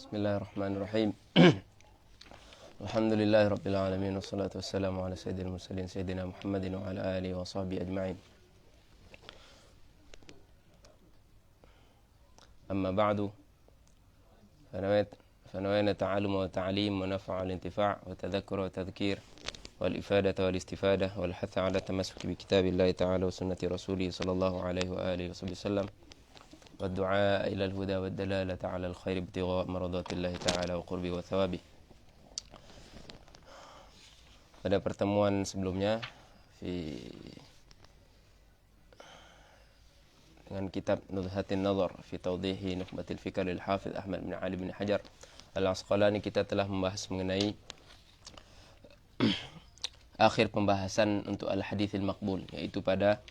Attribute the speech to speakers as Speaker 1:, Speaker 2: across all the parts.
Speaker 1: Bismillahirrahmanirrahim. Alhamdulillahi rabbil alamin wassalatu wassalamu ala sayyidil mursalin sayyidina Muhammadin wa ala alihi wa sahbihi ajma'in. Amma ba'du. فنوينا التعلم والتعليم ونفع الانتفاع والتذكر والتذكير والإفادة والاستفادة والحث على التمسك بكتاب الله تعالى وسنة رسوله صلى الله عليه وآله وسلم والدعاء إلى الهدى والدلالة على الخير ابتغاء مرضات الله تعالى وقربه وثوابه. Pada pertemuan sebelumnya dengan kitab Nuzhatin Nazar fi Tawdihi Nukhbatil Fikr al-Hafidh Ahmad bin Ali bin Hajar Al-Asqalani, kita telah membahas mengenai akhir pembahasan untuk al-hadits al-maqbul, yaitu pada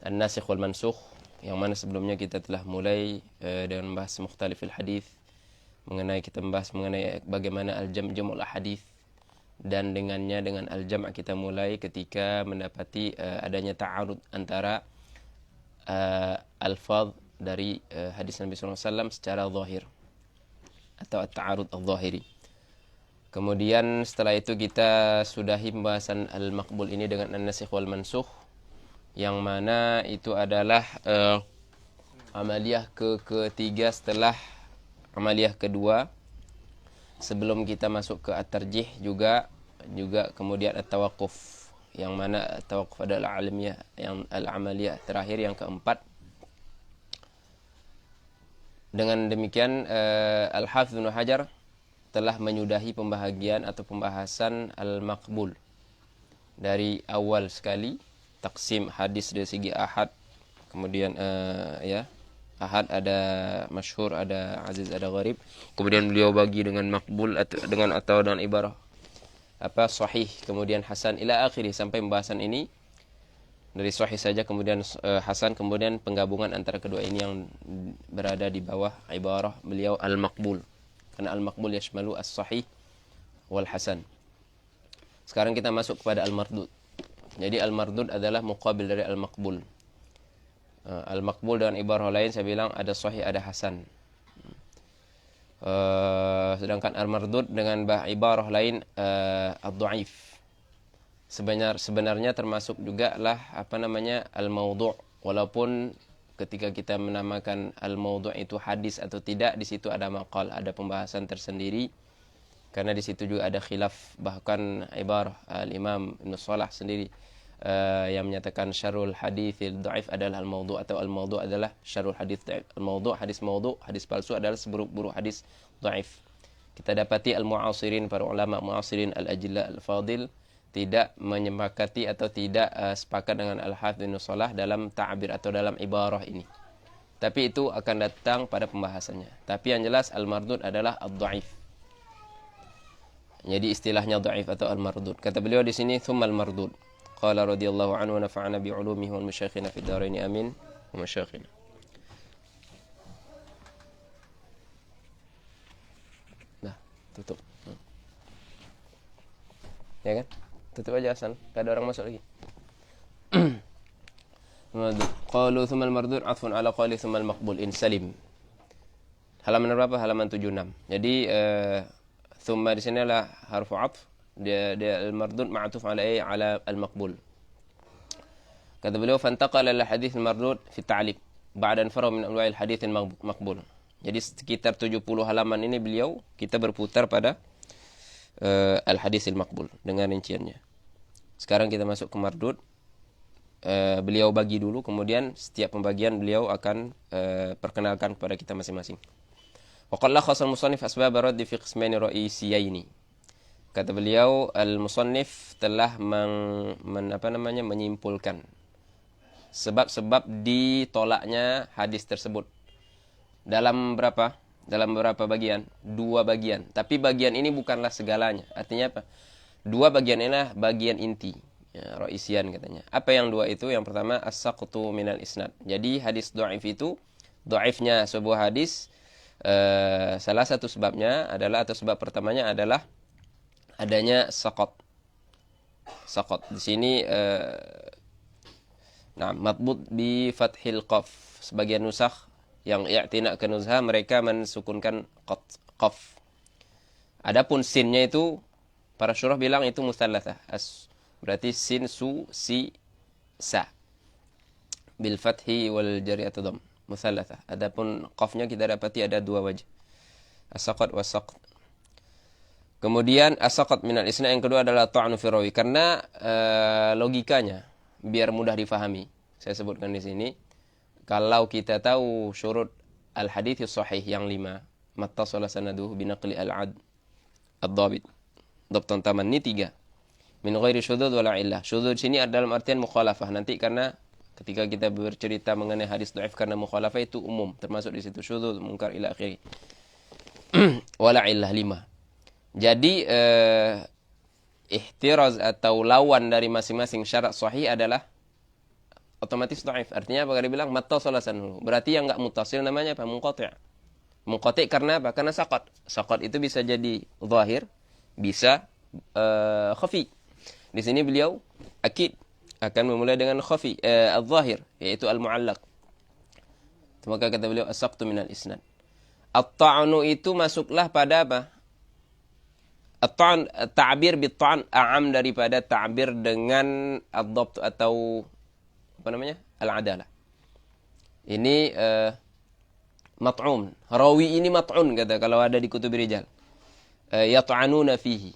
Speaker 1: an-nasikh wal mansukh, yang mana sebelumnya kita telah mulai dengan membahas mukhtalifil hadits, kita membahas mengenai bagaimana al-jam'ul ahadits, dan dengan al-jam' kita mulai ketika mendapati adanya ta'arud antara alfaz dari hadis Nabi SAW secara zahir atau at-ta'arud al-zahiri. Kemudian setelah itu kita sudahi pembahasan al-maqbul ini dengan an-nasikh wal mansukh, yang mana itu adalah amaliyah ketiga setelah amaliyah kedua, sebelum kita masuk ke at-tarjih juga kemudian at-tawaqquf, yang mana at-tawaqquf adalah alamiyah, yang al-amaliyah terakhir yang keempat. Dengan demikian Al-Hafidz Ibnu Hajar telah menyudahi pembahagian atau pembahasan al-maqbul dari awal sekali, taksim hadis dari segi ahad, kemudian ahad ada masyhur, ada aziz, ada gharib. Kemudian beliau bagi dengan maqbul dengan ibarah sahih, kemudian hasan ila akhirih, sampai pembahasan ini dari sahih saja, kemudian hasan, kemudian penggabungan antara kedua ini yang berada di bawah ibarah beliau al-maqbul, karena al-maqbul yashmalu as-sahih wal hasan. Sekarang kita masuk kepada al-mardud. Jadi al-mardud adalah muqabil dari al-maqbul. Al-maqbul dengan ibarah lain saya bilang ada sahih, ada hasan. Sedangkan al-mardud dengan ibarah lain ad-dhaif. Sebenarnya termasuk juga lah al-maudhu', walaupun ketika kita menamakan al-maudhu' itu hadis atau tidak, di situ ada maqal, ada pembahasan tersendiri, karena di situ juga ada khilaf. Bahkan ibarah al-Imam Ibnu Shalah sendiri yang menyatakan syarul haditsil dhaif adalah al-maudhu', atau al-maudhu' adalah syarul hadits dhaif. Al-maudhu', hadis palsu adalah seburuk-buruk hadis dhaif. Kita dapati al-mu'asirin, para ulama mu'asirin al-ajilla al-fadil tidak menyepakati atau tidak sepakat dengan Al-Hafidz Ibnu Shalah dalam ta'bir atau dalam ibarah ini. Tapi itu akan datang pada pembahasannya. Tapi yang jelas al-mardud adalah ad-dhaif. Jadi istilahnya dhaif atau al-mardud. Kata beliau di sini tsummal mardud. Qala radhiyallahu anhu wa nafa'ana bi 'ulumihi wal masyayikhina fid dharain amin wa masyayikhina. Nah, tutup. Ya kan? Tutup aja Hasan, gak ada orang masuk lagi. Qalu tsummal mardud 'atfun 'ala qali tsummal maqbul in salim. Halaman berapa? Halaman 76. Jadi tsumma di sini adalah harfu 'atf. Dia al-mardud ma'tuf 'ala al-maqbul. Kata beliau fantaqala ila hadits al-mardud fi ta'liq ba'da an faraha min anwa'il hadits al-maqbul. Jadi sekitar 70 halaman ini kita berputar pada al-hadits al-maqbul dengan rinciannya. Sekarang kita masuk ke mardud. Beliau bagi dulu, kemudian setiap pembagian beliau akan perkenalkan kepada kita masing-masing. Wa qad lakhasa al-musannif asbab ar-radd fi qismain ra'isiyaini. Kata beliau, al-musannif telah menyimpulkan sebab-sebab ditolaknya hadis tersebut dalam berapa bagian? 2 bagian. Tapi bagian ini bukanlah segalanya. Artinya apa? 2 bagian inilah bagian inti. Ya, ra'isian katanya. Apa yang 2 itu? Yang pertama as-saqtu minal isnad. Jadi hadis dhaif itu, dhaifnya sebuah hadis, salah satu sebabnya adalah, atau sebab pertamanya adalah adanya saqat. Di sini matbud bi fathil qaf. Sebagian nusakh yang i'tina ke nuzha mereka mensukunkan qaf. Adapun sinnya itu para syurah bilang itu musallatsah. Berarti sin, su, si, sa. Bil fathi wal jari atau dam. Musallatsah. Adapun qafnya kita dapati ada dua wajah. As-saqat was-saqt. Kemudian as-saqat minal isnad yang kedua adalah ta'nu fi rawi, karena logikanya biar mudah difahami. Saya sebutkan di sini. Kalau kita tahu syurut al-hadits sahih yang 5, mattasala sanaduhu binaqli al-'ad ad-dhabit. Dhabtan taman ini 3. Min ghairi syudzudz wala illah. Syudzudz sini adalah dalam artian mukhalafah. Nanti karena ketika kita bercerita mengenai hadis dhaif karena mukhalafah itu umum, termasuk di situ syudzudz, munkar ila akhir. Wala illah 5. Jadi ihtiraz atau lawan dari masing-masing syarat sahih adalah otomatis dhaif. Artinya apa? Dia bilang mattasala sanaduhu. Berarti yang enggak muttasil namanya apa? Munqati'. Munqati' karena apa? Karena saqat. Saqat itu bisa jadi zahir, bisa khafi. Di sini beliau akid akan memulai dengan khafi al-zahir, yaitu al-mu'allaq. Maka kata beliau as-saqtu minal isnad. At-ta'nu itu masuklah pada apa? At-ta'n, ta'bir bit-ta'n a'am daripada ta'bir dengan ad-dhabt atau apa namanya? Al-adalah. Ini mat'un. Rawi ini mat'un kata kalau ada di kutub rijal. Yat'anuna fihi.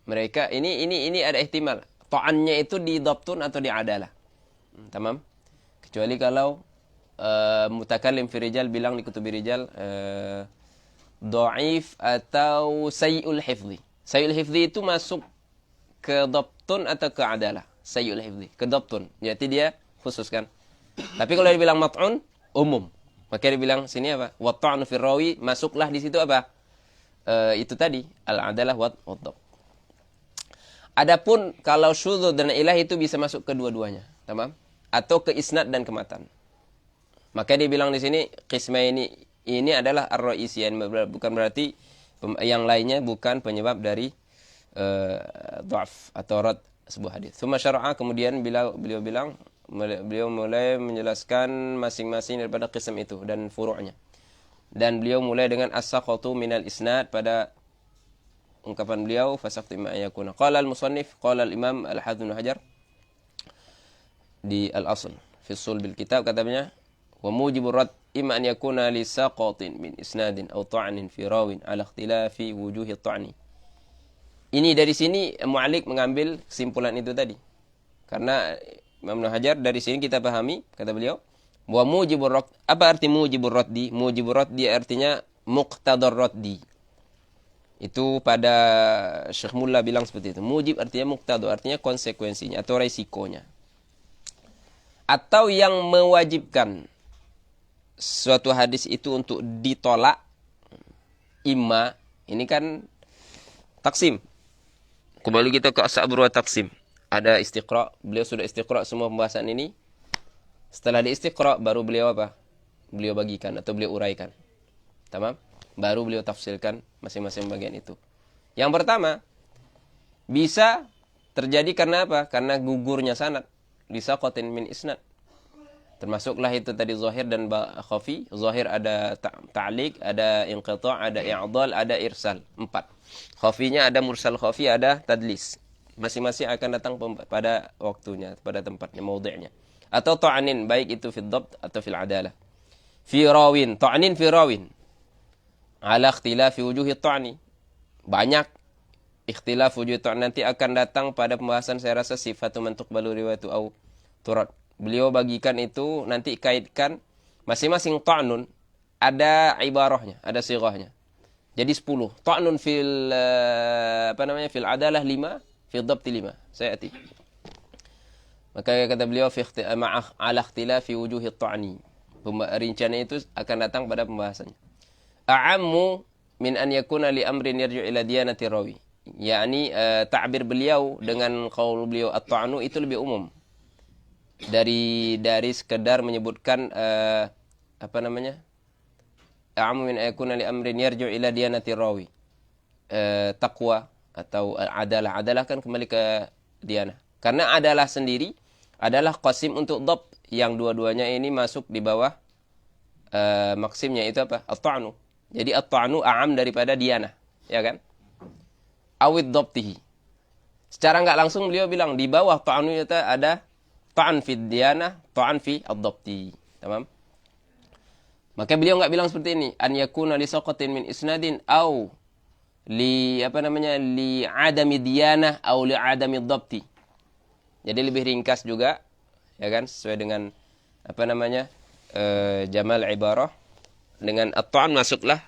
Speaker 1: Mereka ini ada ihtimal. Ta'annya itu di dhabtun atau di adalah. Tamam? Kecuali kalau mutakallim fi rijal bilang di kutub rijal dhaif atau sayyi'ul hifdzi. Sayyi'ul hifdzi itu masuk ke dhabtun atau ke adalah. Sayyi'ul hifdzi ke dhabtun. Jadi dia khususkan. Tapi kalau dia bilang mat'un umum. Maka dia bilang sini apa? Wa ta'nu fi rawi, masuklah di situ apa? Itu tadi al-adalah wa dhabt. Adapun kalau syudzudz dan ilah itu bisa masuk kedua-duanya, tamam? Atau ke isnad dan ke matan. Maka dia bilang di sini qisma ini adalah ar-ra'isiyan, bukan berarti yang lainnya bukan penyebab dari dhaf atau rad sebuah hadis. Tsumma syara'a, kemudian beliau mulai menjelaskan masing-masing daripada qism itu dan furu'nya. Dan beliau mulai dengan as-saqatu minal isnad pada ungkapan beliau fasaqtu ma yakuna. Qala al-musannif, qala al-imam al-hafidz ibnu hajar di al-asl fi sulbil kitab, katanya wa mujibur rad imma an yakuna li saqatin min isnadin aw ta'nin fi rawin ala ikhtilafi wujuhi at-ta'ni. Ini dari sini mu'alliq mengambil kesimpulan itu tadi. Karena Imam Ibnu Hajar dari sini kita pahami, kata beliau, wa mujibur rad. Apa arti mujibur raddi? Mujibur raddi artinya muqtadar raddi. Itu pada Syekh Mullah bilang seperti itu. Mujib artinya muqtadu, artinya konsekuensinya atau resikonya. Atau yang mewajibkan suatu hadis itu untuk ditolak, imma, ini kan taksim. Kembali kita ke as-sabr wa taksim. Ada istiqra, beliau sudah istiqra semua pembahasan ini. Setelah di istiqra baru beliau apa? Beliau bagikan atau beliau uraikan. Tamam? Baru beliau tafsirkan masing-masing bagian itu. Yang pertama, bisa terjadi karena apa? Karena gugurnya sanad. Lisaqatin min isnad. Termasuklah itu tadi zahir dan khafi. Zahir ada ta'liq, ada inqita', ada i'dal, ada irsal. 4. Khafinya ada mursal khafi, ada tadlis. Masing-masing akan datang pada waktunya, pada tempatnya, maudhi'nya. Atau ta'nin, baik itu fil dhabt atau fil adalah. Fi rawin, ta'nin fi rawin. Ala ikhtilafi wujuhi ta'ni. Banyak ikhtilaf wujuhi ta'ni, nanti akan datang pada pembahasan saya rasa sifatu man tuqbalu riwayatu au turad. Beliau bagikan itu, nanti kaitkan masing-masing ta'nun ada ibarahnya, ada sighahnya. Jadi 10. Ta'nun fil fil adalah 5, fil dhabt 5. Saya ati. Maka kata beliau fi ala ikhtilafi wujuhi ta'ni. Rinciannya itu akan datang pada pembahasannya. A'ammu min an yakuna li amrin yarju ila diyanati rawi. yakni ta'bir beliau dengan qaul beliau at-ta'nu itu lebih umum dari sekedar menyebutkan a'ammu min yakuna li amrin yarju ila diyanati rawi. Taqwa atau adalah kan kembali ke dianah. Karena adalah sendiri adalah qasim untuk dhabt yang dua-duanya ini masuk di bawah maksimnya itu apa? At-ta'nu. Jadi at-ta'nu a'am daripada dianah, ya kan? awid dhabtihi. Secara nggak langsung beliau bilang di bawah ta'an ada ta'an fi diyanah, ta'an fi ad-dhabti. Tamam? Maka beliau nggak bilang seperti ini, an yakuna li saqatin min isnadin au li adami diyanah au li adami dhabti. Jadi lebih ringkas juga, ya kan, sesuai dengan jamal ibarah. Dengan at-ta'an masuklah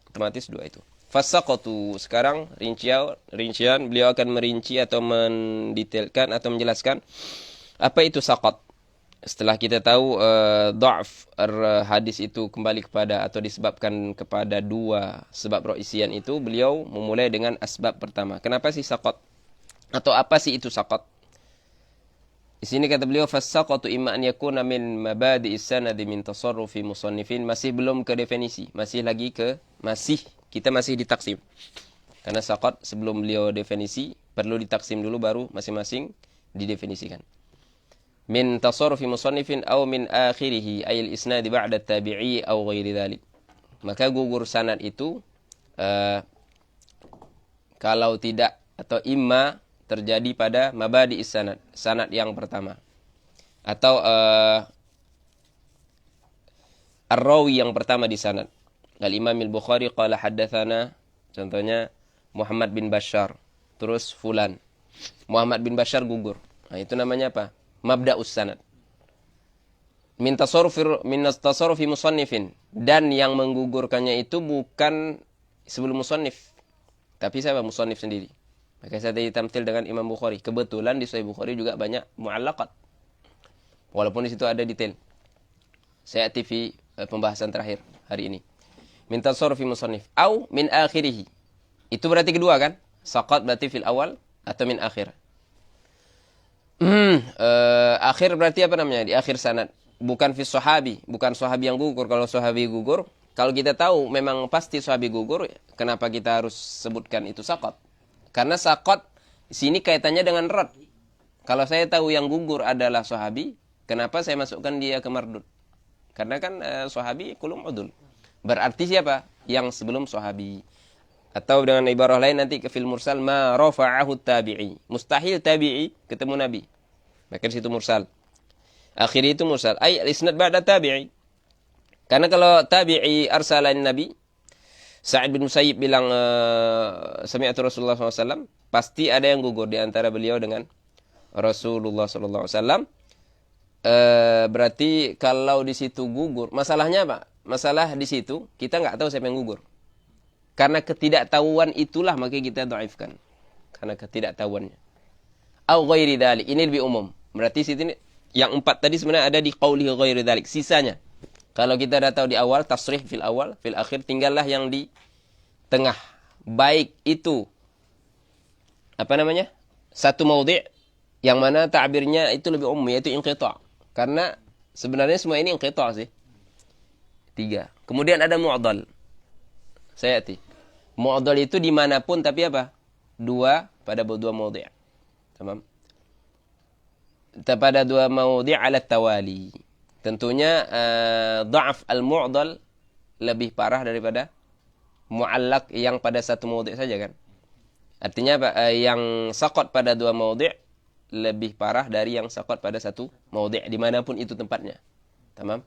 Speaker 1: otomatis dua itu. Fasaqatu, sekarang rincian beliau akan merinci atau mendetailkan atau menjelaskan apa itu saqat. Setelah kita tahu dha'f hadis itu kembali kepada atau disebabkan kepada dua sebab ra'isian itu, beliau memulai dengan asbab pertama. Kenapa sih saqat? Atau apa sih itu saqat? Di sini kata beliau fasaqatu imma an yakuna min mabadi'is sanadi min tasarrufi musannifin, masih belum ke definisi, kita masih ditaksim. Karena saqat sebelum beliau definisi perlu ditaksim dulu baru masing-masing didefinisikan. Min tasarrufi musannifin aw min akhirih ay al-isnad ba'da tabi'i aw ghairi dhalik. Maka gugur sanad itu kalau tidak atau imma terjadi pada mabadi sanad, sanad yang pertama. Atau ar-rawi yang pertama di sanad. Al-Imam al-Bukhari qala haddatsana, contohnya Muhammad bin Bashar, terus fulan. Muhammad bin Bashar gugur. Nah, itu namanya apa? Mabda'us sanad. Min tasarrufi musannifin, dan yang menggugurkannya itu bukan sebelum musannif, tapi siapa? Musannif sendiri. Maka saya tadi tamthil dengan Imam Bukhari. Kebetulan di Sahih Bukhari juga banyak mu'allaqat. Walaupun di situ ada detail. Saya TV pembahasan terakhir hari ini. Min tasarrufi musannif au min akhirih. Itu berarti kedua kan? Saqat berarti fil awal atau min akhir. Akhir berarti apa namanya? Di akhir sanad. Bukan fi sahabi, bukan sahabi yang gugur. Kalau sahabi gugur, kalau kita tahu memang pasti sahabi gugur, kenapa kita harus sebutkan itu saqat? Karena saqat sini kaitannya dengan rad. Kalau saya tahu yang gugur adalah sahabi, kenapa saya masukkan dia ke mardud? Karena kan sahabi kulum udul. Berarti siapa? Yang sebelum sahabi. Atau dengan ibarah lain nanti ke fil mursal ma rafa'ahu tabi'i. Mustahil tabi'i ketemu Nabi. Maka di situ mursal. Akhir itu mursal. Ay al-isnad ba'da tabi'i. Karena kalau tabi'i arsalan Nabi, Sa'id bin Musayyib bilang sami'atu Rasulullah SAW, pasti ada yang gugur di antara beliau dengan Rasulullah SAW. Berarti kalau di situ gugur, masalahnya apa? Masalah di situ kita nggak tahu siapa yang gugur. Karena ketidaktahuan itulah maka kita dhaifkan. Karena ketidaktahuannya. Au ghairi dzalik, ini lebih umum. Berarti situ ini yang 4 tadi sebenarnya ada di qauli ghairi dzalik, sisanya. Kalau kita dah tahu di awal tasrih fil awal, fil akhir, tinggallah yang di tengah. Baik itu satu maudhi' yang mana ta'birnya itu lebih umum, yaitu inqita'. Karena sebenarnya semua ini inqita' sih. 3. Kemudian ada mu'dal. Sayati. Mu'dal itu dimanapun tapi apa? 2 pada 2 maudhi'. Tamam. Pada 2 maudhi' ala tawali. Tentunya dha'af al-mu'dal lebih parah daripada mu'allaq yang pada satu maudhi' saja kan. Artinya apa? Yang saqat pada 2 maudhi' lebih parah dari yang saqat pada satu maudhi' dimanapun itu tempatnya. Tamam.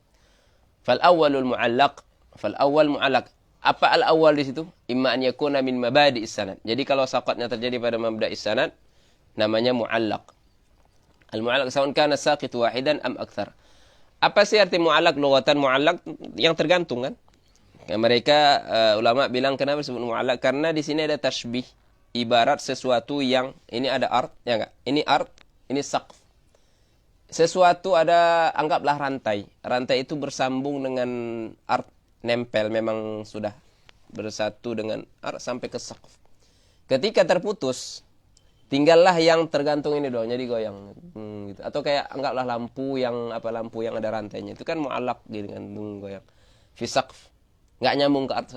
Speaker 1: Fal awwalul mu'allaq. Fal awwal mu'allaq. Apa al-awwal di situ? Imma an yakuna min mabadi'is sanad. Jadi kalau saqatnya terjadi pada mabda'is sanad, namanya mu'allaq. Al-mu'allaq sawun kana saqit wahidan am akthar. Apa sih arti mu'allaq? Lughatan mu'allaq yang tergantung kan? Mereka ulama bilang kenapa disebut mu'allaq? Karena di sini ada tashbih, ibarat sesuatu yang ini ada art, ya enggak? Ini art, ini saqf. Sesuatu ada, anggaplah rantai. Rantai itu bersambung dengan art, nempel, memang sudah bersatu dengan art sampai ke saqf. Ketika terputus, tinggallah yang tergantung ini doang, jadi goyang gitu. Atau kayak anggaplah lampu yang ada rantainya. Itu kan mu'allaq gitu kan, goyang. Fi saqf. Enggak nyambung ke art,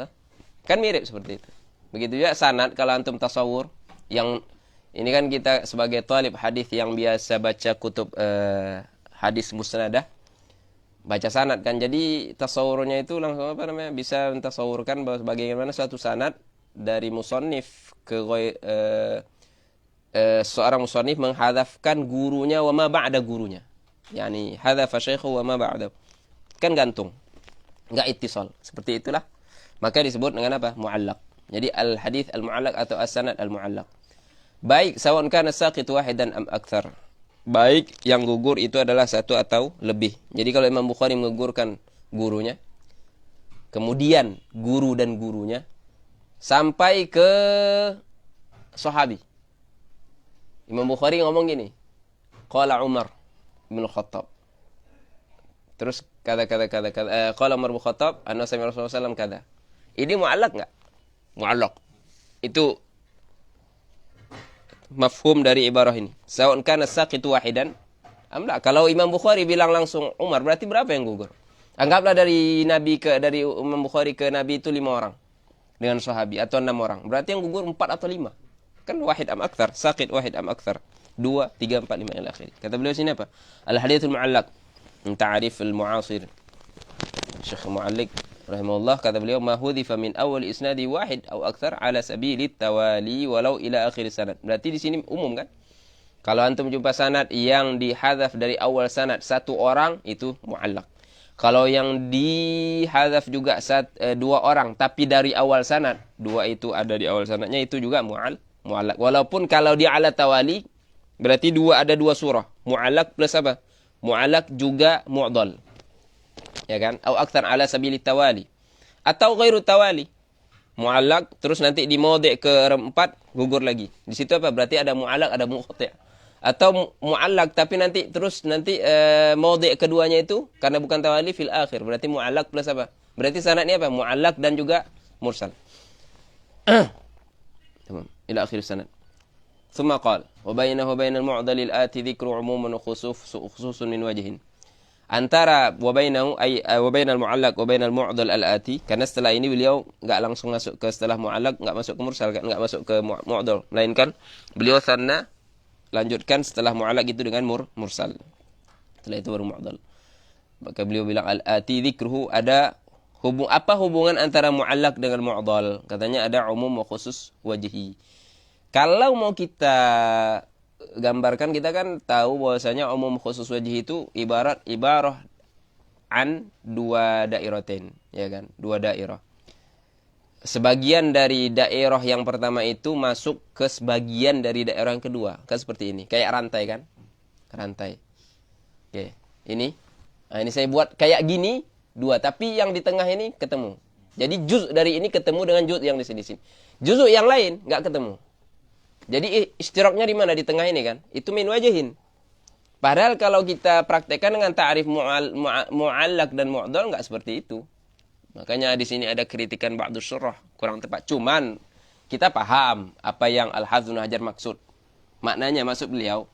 Speaker 1: kan mirip seperti itu. Begitu juga sanad, kalau antum tasawur, yang ini kan kita sebagai talib hadis yang biasa baca kutub hadis musnadah, baca sanad kan, jadi tasawurnya itu langsung bisa mentasawurkan bahwa bagaimana suatu sanad dari musannif ke seorang musannif menghadzafkan gurunya wa ma ba'da gurunya. Yani hadzafa syaikhu wa ma ba'da. Kan gantung. Enggak ittisal. Seperti itulah. Maka disebut dengan apa? Mu'allaq. Jadi al-hadits al-mu'allaq atau as-sanad al-mu'allaq. Baik sawan kana saqit wahidan am akthar. Baik yang gugur itu adalah satu atau lebih. Jadi kalau Imam Bukhari menggugurkan gurunya, kemudian guru dan gurunya sampai ke sahabi. Imam Bukhari ngomong gini, qala Umar bin Khattab. Terus kata qala Umar bin Khattab, anna sami Rasulullah sallallahu alaihi wasallam kada. Ini mu'allaq enggak? Mu'allaq. Itu mafhum dari ibarah ini. Sawa'un kana saqitu wahidan am la. Kalau Imam Bukhari bilang langsung Umar, berarti berapa yang gugur? Anggaplah dari Imam Bukhari ke Nabi itu 5 orang dengan sahabi atau 6 orang. Berarti yang gugur 4 atau 5. Kan wahid am akthar, saqit wahid am akthar. 2, 3, 4, 5 ila akhir. Kata beliau sini apa? Al-hadithul mu'allaq. Ta'rif al-mu'asir. Syekh Mu'alliq rahimahullah kata beliau ma hudhifa min awal isnadi wahid aw akthar ala sabili tawali walau ila akhir sanad. Berarti di sini umum kan? Kalau antum jumpa sanad yang dihadzaf dari awal sanad satu orang itu mu'allaq. Kalau yang dihadzaf juga 2 orang tapi dari awal sanad, 2 itu ada di awal sanadnya itu juga mu'allaq. Walaupun kalau dia ala tawali berarti ada 2 surah. Mu'allaq plus apa? Mu'allaq juga mu'dhal. Ya kan? Atau akthar ala sabili tawali. Atau ghairu tawali. Mu'allaq terus nanti dimodek ke 4 gugur lagi. Di situ apa? Berarti ada mu'allaq, ada muqti'. Atau mu'allaq tapi nanti modek keduanya itu karena bukan tawali fil akhir. Berarti mu'allaq plus apa? Berarti sanadnya apa? Mu'allaq dan juga mursal. Tamam. Ila akhir sanad. Thumma qala wa bainahu bainal mu'dhal al-ati dhikru umuman wa khususun min wajhin. Antara wa bainahu wa bainal mu'allaq wa bainal mu'dhal al-ati, karena setelah ini beliau enggak langsung masuk ke setelah mu'allaq, enggak masuk ke mursal, enggak masuk ke mu'dhal, melainkan beliau sanna lanjutkan setelah mu'allaq itu dengan mursal. Setelah itu baru mu'dhal. Maka beliau bilang al-ati dzikruhu, ada hubungan antara mu'allaq dengan mu'dhal? Katanya ada umum wa khusus wajhi. Kalau mau kita gambarkan, kita kan tahu bahwasanya umum khusus wajhi itu ibarah an 2 dairatain, ya kan? 2 dairah. Sebagian dari daerah yang pertama itu masuk ke sebagian dari daerah yang kedua. Kan seperti ini, kayak rantai kan? Rantai. Oke, ini. Nah, ini saya buat kayak gini 2, tapi yang di tengah ini ketemu. Jadi juz dari ini ketemu dengan juz yang di sini. Juz yang lain enggak ketemu. Jadi istiraknya di mana? Di tengah ini kan? Itu min wajhin. Padahal kalau kita praktekkan dengan ta'rif mu'allaq dan mu'dhal enggak seperti itu. Makanya di sini ada kritikan ba'du syurah, kurang tepat. Cuman kita paham apa yang Al-Hafidz Ibnu Hajar maksud. Maknanya maksud beliau,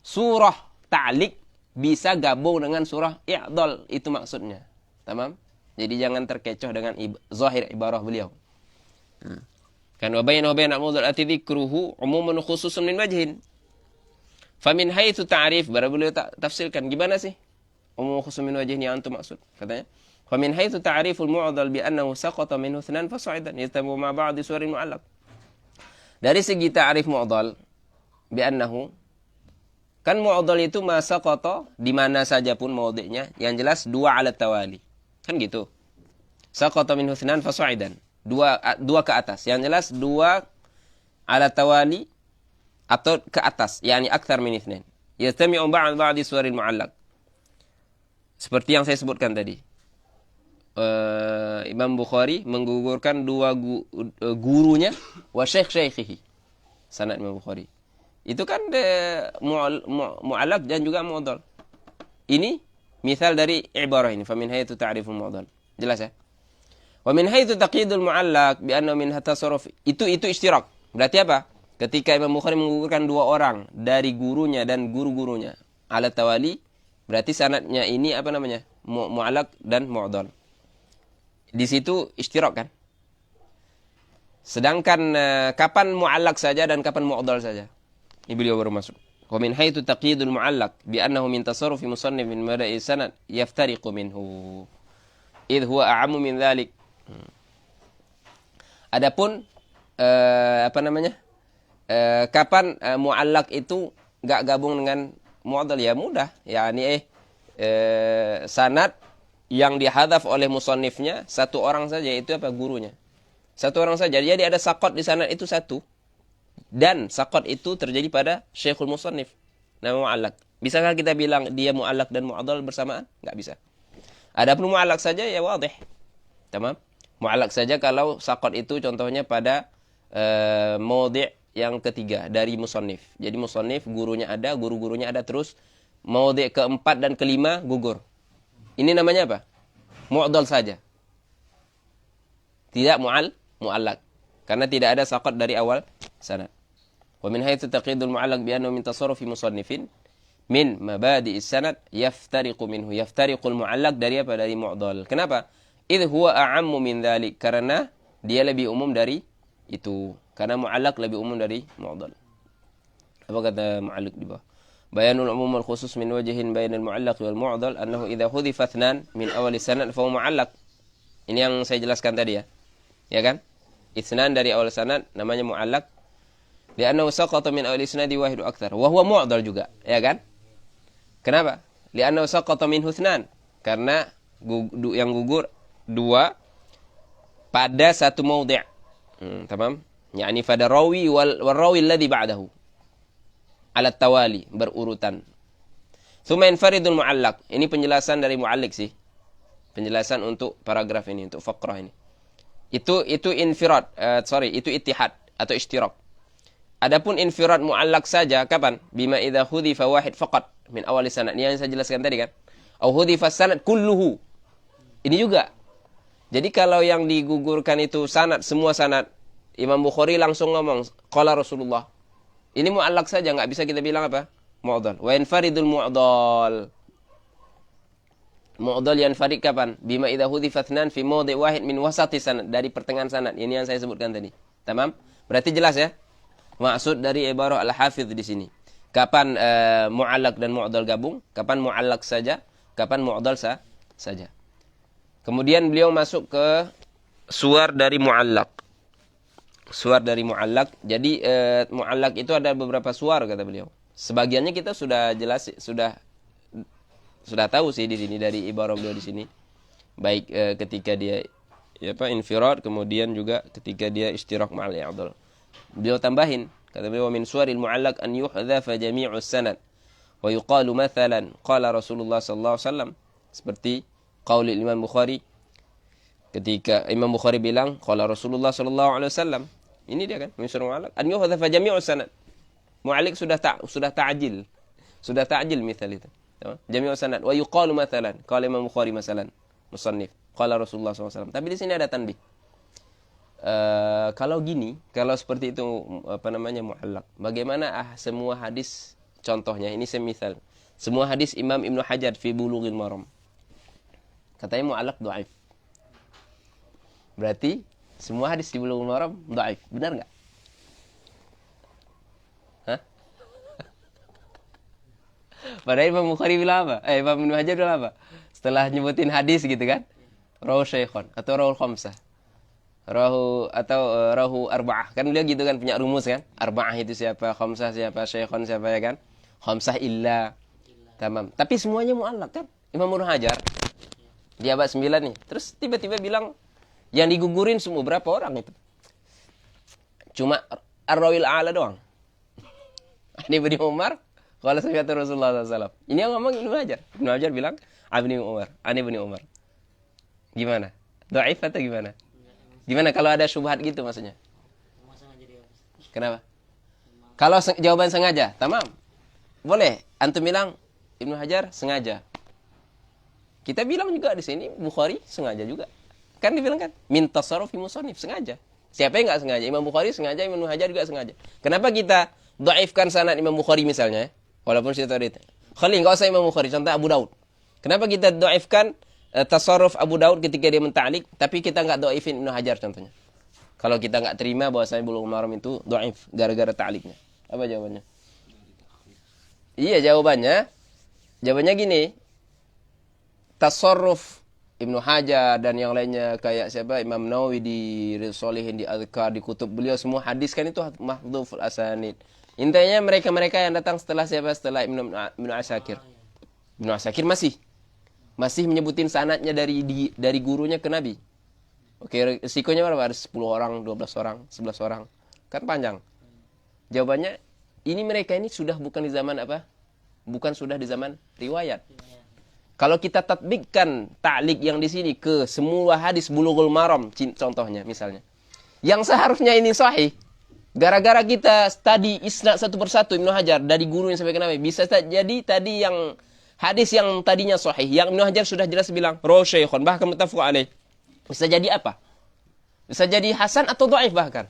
Speaker 1: surah ta'liq bisa gabung dengan surah i'dhal, itu maksudnya. Tamam? Jadi jangan terkecoh dengan zahir ibarah beliau. Kan wa bainahu bainal mu'dhal ati dzikruhu umuman khususun min wajhin. Famin haitsu ta'rif, baru beliau tafsirkan gimana sih umum khusus min wajhin yang antum maksud. Katanya, famin haitsu ta'riful mu'dhal bi annahu saqata minhu ithnan fasa'idan yastamu ma ba'd suwaril mu'allaq. Dari segi ta'rif mu'dhal bi annahu, kan mu'dhal itu ma saqata di mana saja pun maudhi'nya, yang jelas 2 ala tawali. Kan gitu. Saqata minhu ithnan fasa'idan. 2 ke atas. Yang jelas 2 ala tawali atau ke atas, yakni akthar min itsnain. Yastami'u ba'd suwaril mu'allaq. Seperti yang saya sebutkan tadi. Imam Bukhari menggugurkan 2 gurunya wa syekhihi. Sanad Imam Bukhari. Itu kan mu'allaq dan juga mu'dhal. Ini misal dari ibarah ini, famin haitsu ta'riful mu'dhal. Jelas ya? Wa min haitsu taqidul mu'allaq bi annahu min tasarruf, itu istirak. Berarti apa? Ketika Imam Bukhari menggugurkan 2 orang dari gurunya dan guru-gurunya ala tawali, berarti sanadnya ini apa namanya? Mu'allaq dan mu'dhal. Di situ istirak kan? Sedangkan kapan mu'allaq saja dan kapan mu'dhal saja? Ini beliau baru masuk. Wa min haitsu taqidul mu'allaq bi annahu min tasarrufi musannif min mada'i sanad yaftariqu minhu. Idh huwa a'ammu min dzalik. Adapun apa namanya? Kapan muallak itu nggak gabung dengan mu'dhal? Ya mudah. Yani sanad yang dihadzaf oleh musannifnya satu orang saja, itu apa? Gurunya. Satu orang saja. Jadi ada saqat di sanad itu satu. Dan saqat itu terjadi pada syekhul musannif. Nama mu'allak. Bisakah kita bilang dia mu'allak dan mu'dhal bersamaan? Nggak bisa. Adapun mu'allak saja ya wadih. Tamam? Mu'allak saja kalau saqat itu contohnya pada maudhi' yang ketiga dari musannif. Jadi musannif gurunya ada, guru-gurunya ada, terus maudhi' keempat dan kelima gugur. Ini namanya apa? Mu'dhal saja. Tidak mu'allak. Karena tidak ada saqat dari awal sanad. Wa min haitsu taqidul mu'allaq bi annahu min tasarrufi musannifin min mabadi'is sanad yaftariqu minhu. Yaftariqul mu'allaq dari apa? Dari mu'dhal. Kenapa? Idh huwa a'ammu min dzalik. Karena dia lebih umum dari itu. Karena mu'allaq lebih umum dari mu'dhal. Apa kata mu'allaq di bawah? Bayanul umum wal khusus min wajhin bainal mu'allaq wal mu'dhal annahu idza hudhifa ithnan min awal sanad fa huwa mu'allaq. Ini yang saya jelaskan tadi ya. Ya kan? Itsnan dari awal sanad namanya mu'allaq. Li'annahu saqata min awal isnadi wahid wa akthar. Wa huwa mu'dhal juga, ya kan? Kenapa? Li'annahu saqata minhu itsnan. Karena yang gugur dua pada satu maudhi'. Tamam? Yani pada rawi wal rawi alladhi ba'dahu. Ala tawali, berurutan. Tsumma infaridul mu'allaq. Ini penjelasan dari mu'alliq sih. Penjelasan untuk paragraf ini, untuk faqrah ini. Itu infirad, itu ittihad atau ishtirak. Adapun infirad mu'allaq saja kapan? Bima idza hudhifa wahid faqat min awal sanad. Ini yang saya jelaskan tadi kan. Au hudhifa sanad kulluhu. Ini juga. Jadi kalau yang digugurkan itu sanad, semua sanad, Imam Bukhari langsung ngomong qala Rasulullah. Ini mu'allaq saja, enggak bisa kita bilang apa? Mu'dhal. Wa infaridul mu'dhal. Mu'dhal yanfarid kapan? Bima idza hudhifa ithnan fi mawdi' wahid min wasati sanad, dari pertengahan sanad. Ini yang saya sebutkan tadi. Tamam? Berarti jelas ya? Maksud dari ibarah al-hafidh di sini. Kapan mu'allaq dan mu'dhal gabung? Kapan mu'allaq saja? Kapan mu'dhal saja? Kemudian beliau masuk ke suar dari mu'allaq. Suar dari mu'allaq. Jadi mu'allaq itu ada beberapa suar kata beliau. Sebagiannya kita sudah jelas, sudah tahu sih di sini dari ibarah beliau di sini. Baik ketika dia infirad, kemudian juga ketika dia ishtirak ma'al i'dhal. Beliau tambahin, kata beliau min suwaril mu'allaq an yuhdhafa jami'us sanad wa yuqalu mathalan qala Rasulullah sallallahu alaihi wasallam, seperti qaul Imam Bukhari ketika Imam Bukhari bilang qala Rasulullah sallallahu alaihi wasallam. Ini dia kan min suwaril mu'allaq an yuhdhafa jami'us sanad. Mu'allaq sudah ta'jil. Sudah ta'jil misal itu. Jami'us sanad wa yuqalu mathalan qala Imam Bukhari masalan musannif qala Rasulullah sallallahu alaihi wasallam. Tapi di sini ada tanbih. Kalau gini, kalau seperti itu mu'allaq. Bagaimana semua hadis, contohnya ini semisal semua hadis Imam Ibnu Hajar fi Bulughil Maram. Katanya mu'allaq dhaif. Berarti semua hadis di Bulughil Maram dhaif. Benar enggak? Hah? Padahal Imam Bukhari bilang apa? Imam Ibnu Hajar bilang apa? Setelah nyebutin hadis gitu kan? Rawu syaikhon atau rawul khamsah. Rahu atau rahu arba'ah. Kan beliau gitu kan, punya rumus kan. Arba'ah itu siapa, khamsah siapa, syekhon siapa ya kan. Khamsah illa. Tamam. Tapi semuanya mu'allaq kan. Imam Ibnu Hajar di abad 9 nih. Terus tiba-tiba bilang yang digugurin semua berapa orang itu? Cuma ar-rawil a'la doang. Ini Ibnu Umar qala sami'tu Rasulullah sallallahu alaihi wasallam. Ini yang ngomong Ibnu Hajar. Ibnu Hajar bilang Ibnu Umar, Ibnu Umar. Gimana? Dhaif atau gimana? Gimana kalau ada syubhat gitu maksudnya? Kenapa? Kalau jawaban sengaja, tamam. Boleh. Antum bilang Ibnu Hajar sengaja. Kita bilang juga di sini Bukhari sengaja juga. Kan dibilang kan min tasarrufi musannif, sengaja. Siapa yang enggak sengaja? Imam Bukhari sengaja, Ibnu Hajar juga sengaja. Kenapa kita dhaifkan sanad Imam Bukhari misalnya? Walaupun kita tahu itu. Khalil enggak usah Imam Bukhari, contoh Abu Daud. Kenapa kita dhaifkan tasarruf Abu Daud ketika dia menta'liq, tapi kita enggak dhaifin Ibnu Hajar contohnya? Kalau kita enggak terima bahwasanya Bulughul Maram itu dhaif gara-gara ta'liqnya. Apa jawabannya? Iya, jawabannya gini. Tasarruf Ibnu Hajar dan yang lainnya kayak siapa Imam Nawawi di Riyadhus Shalihin, di Adhkar, di kutub beliau semua hadis kan itu mahdhuful asanid. Intinya mereka-mereka yang datang setelah siapa? Setelah Ibnu Asakir. Ibnu Asakir masih menyebutin sanadnya dari gurunya ke Nabi. Oke, resikonya berapa? Ada 10 orang, 12 orang, 11 orang. Kan panjang. Jawabannya, mereka ini sudah bukan di zaman apa? Bukan sudah di zaman riwayat. Kalau kita tatbikkan ta'liq yang di sini ke semua hadis Bulughul Maram contohnya misalnya. Yang seharusnya ini sahih. Gara-gara kita tadi isnad satu persatu Ibnu Hajar dari guru yang sampai ke Nabi, bisa jadi tadi yang hadis yang tadinya sahih, yang Ibnu Hajar sudah jelas bilang rawi syaikhun, bahkan muttafaq alaih. Bisa jadi apa? Bisa jadi hasan atau dhaif bahkan.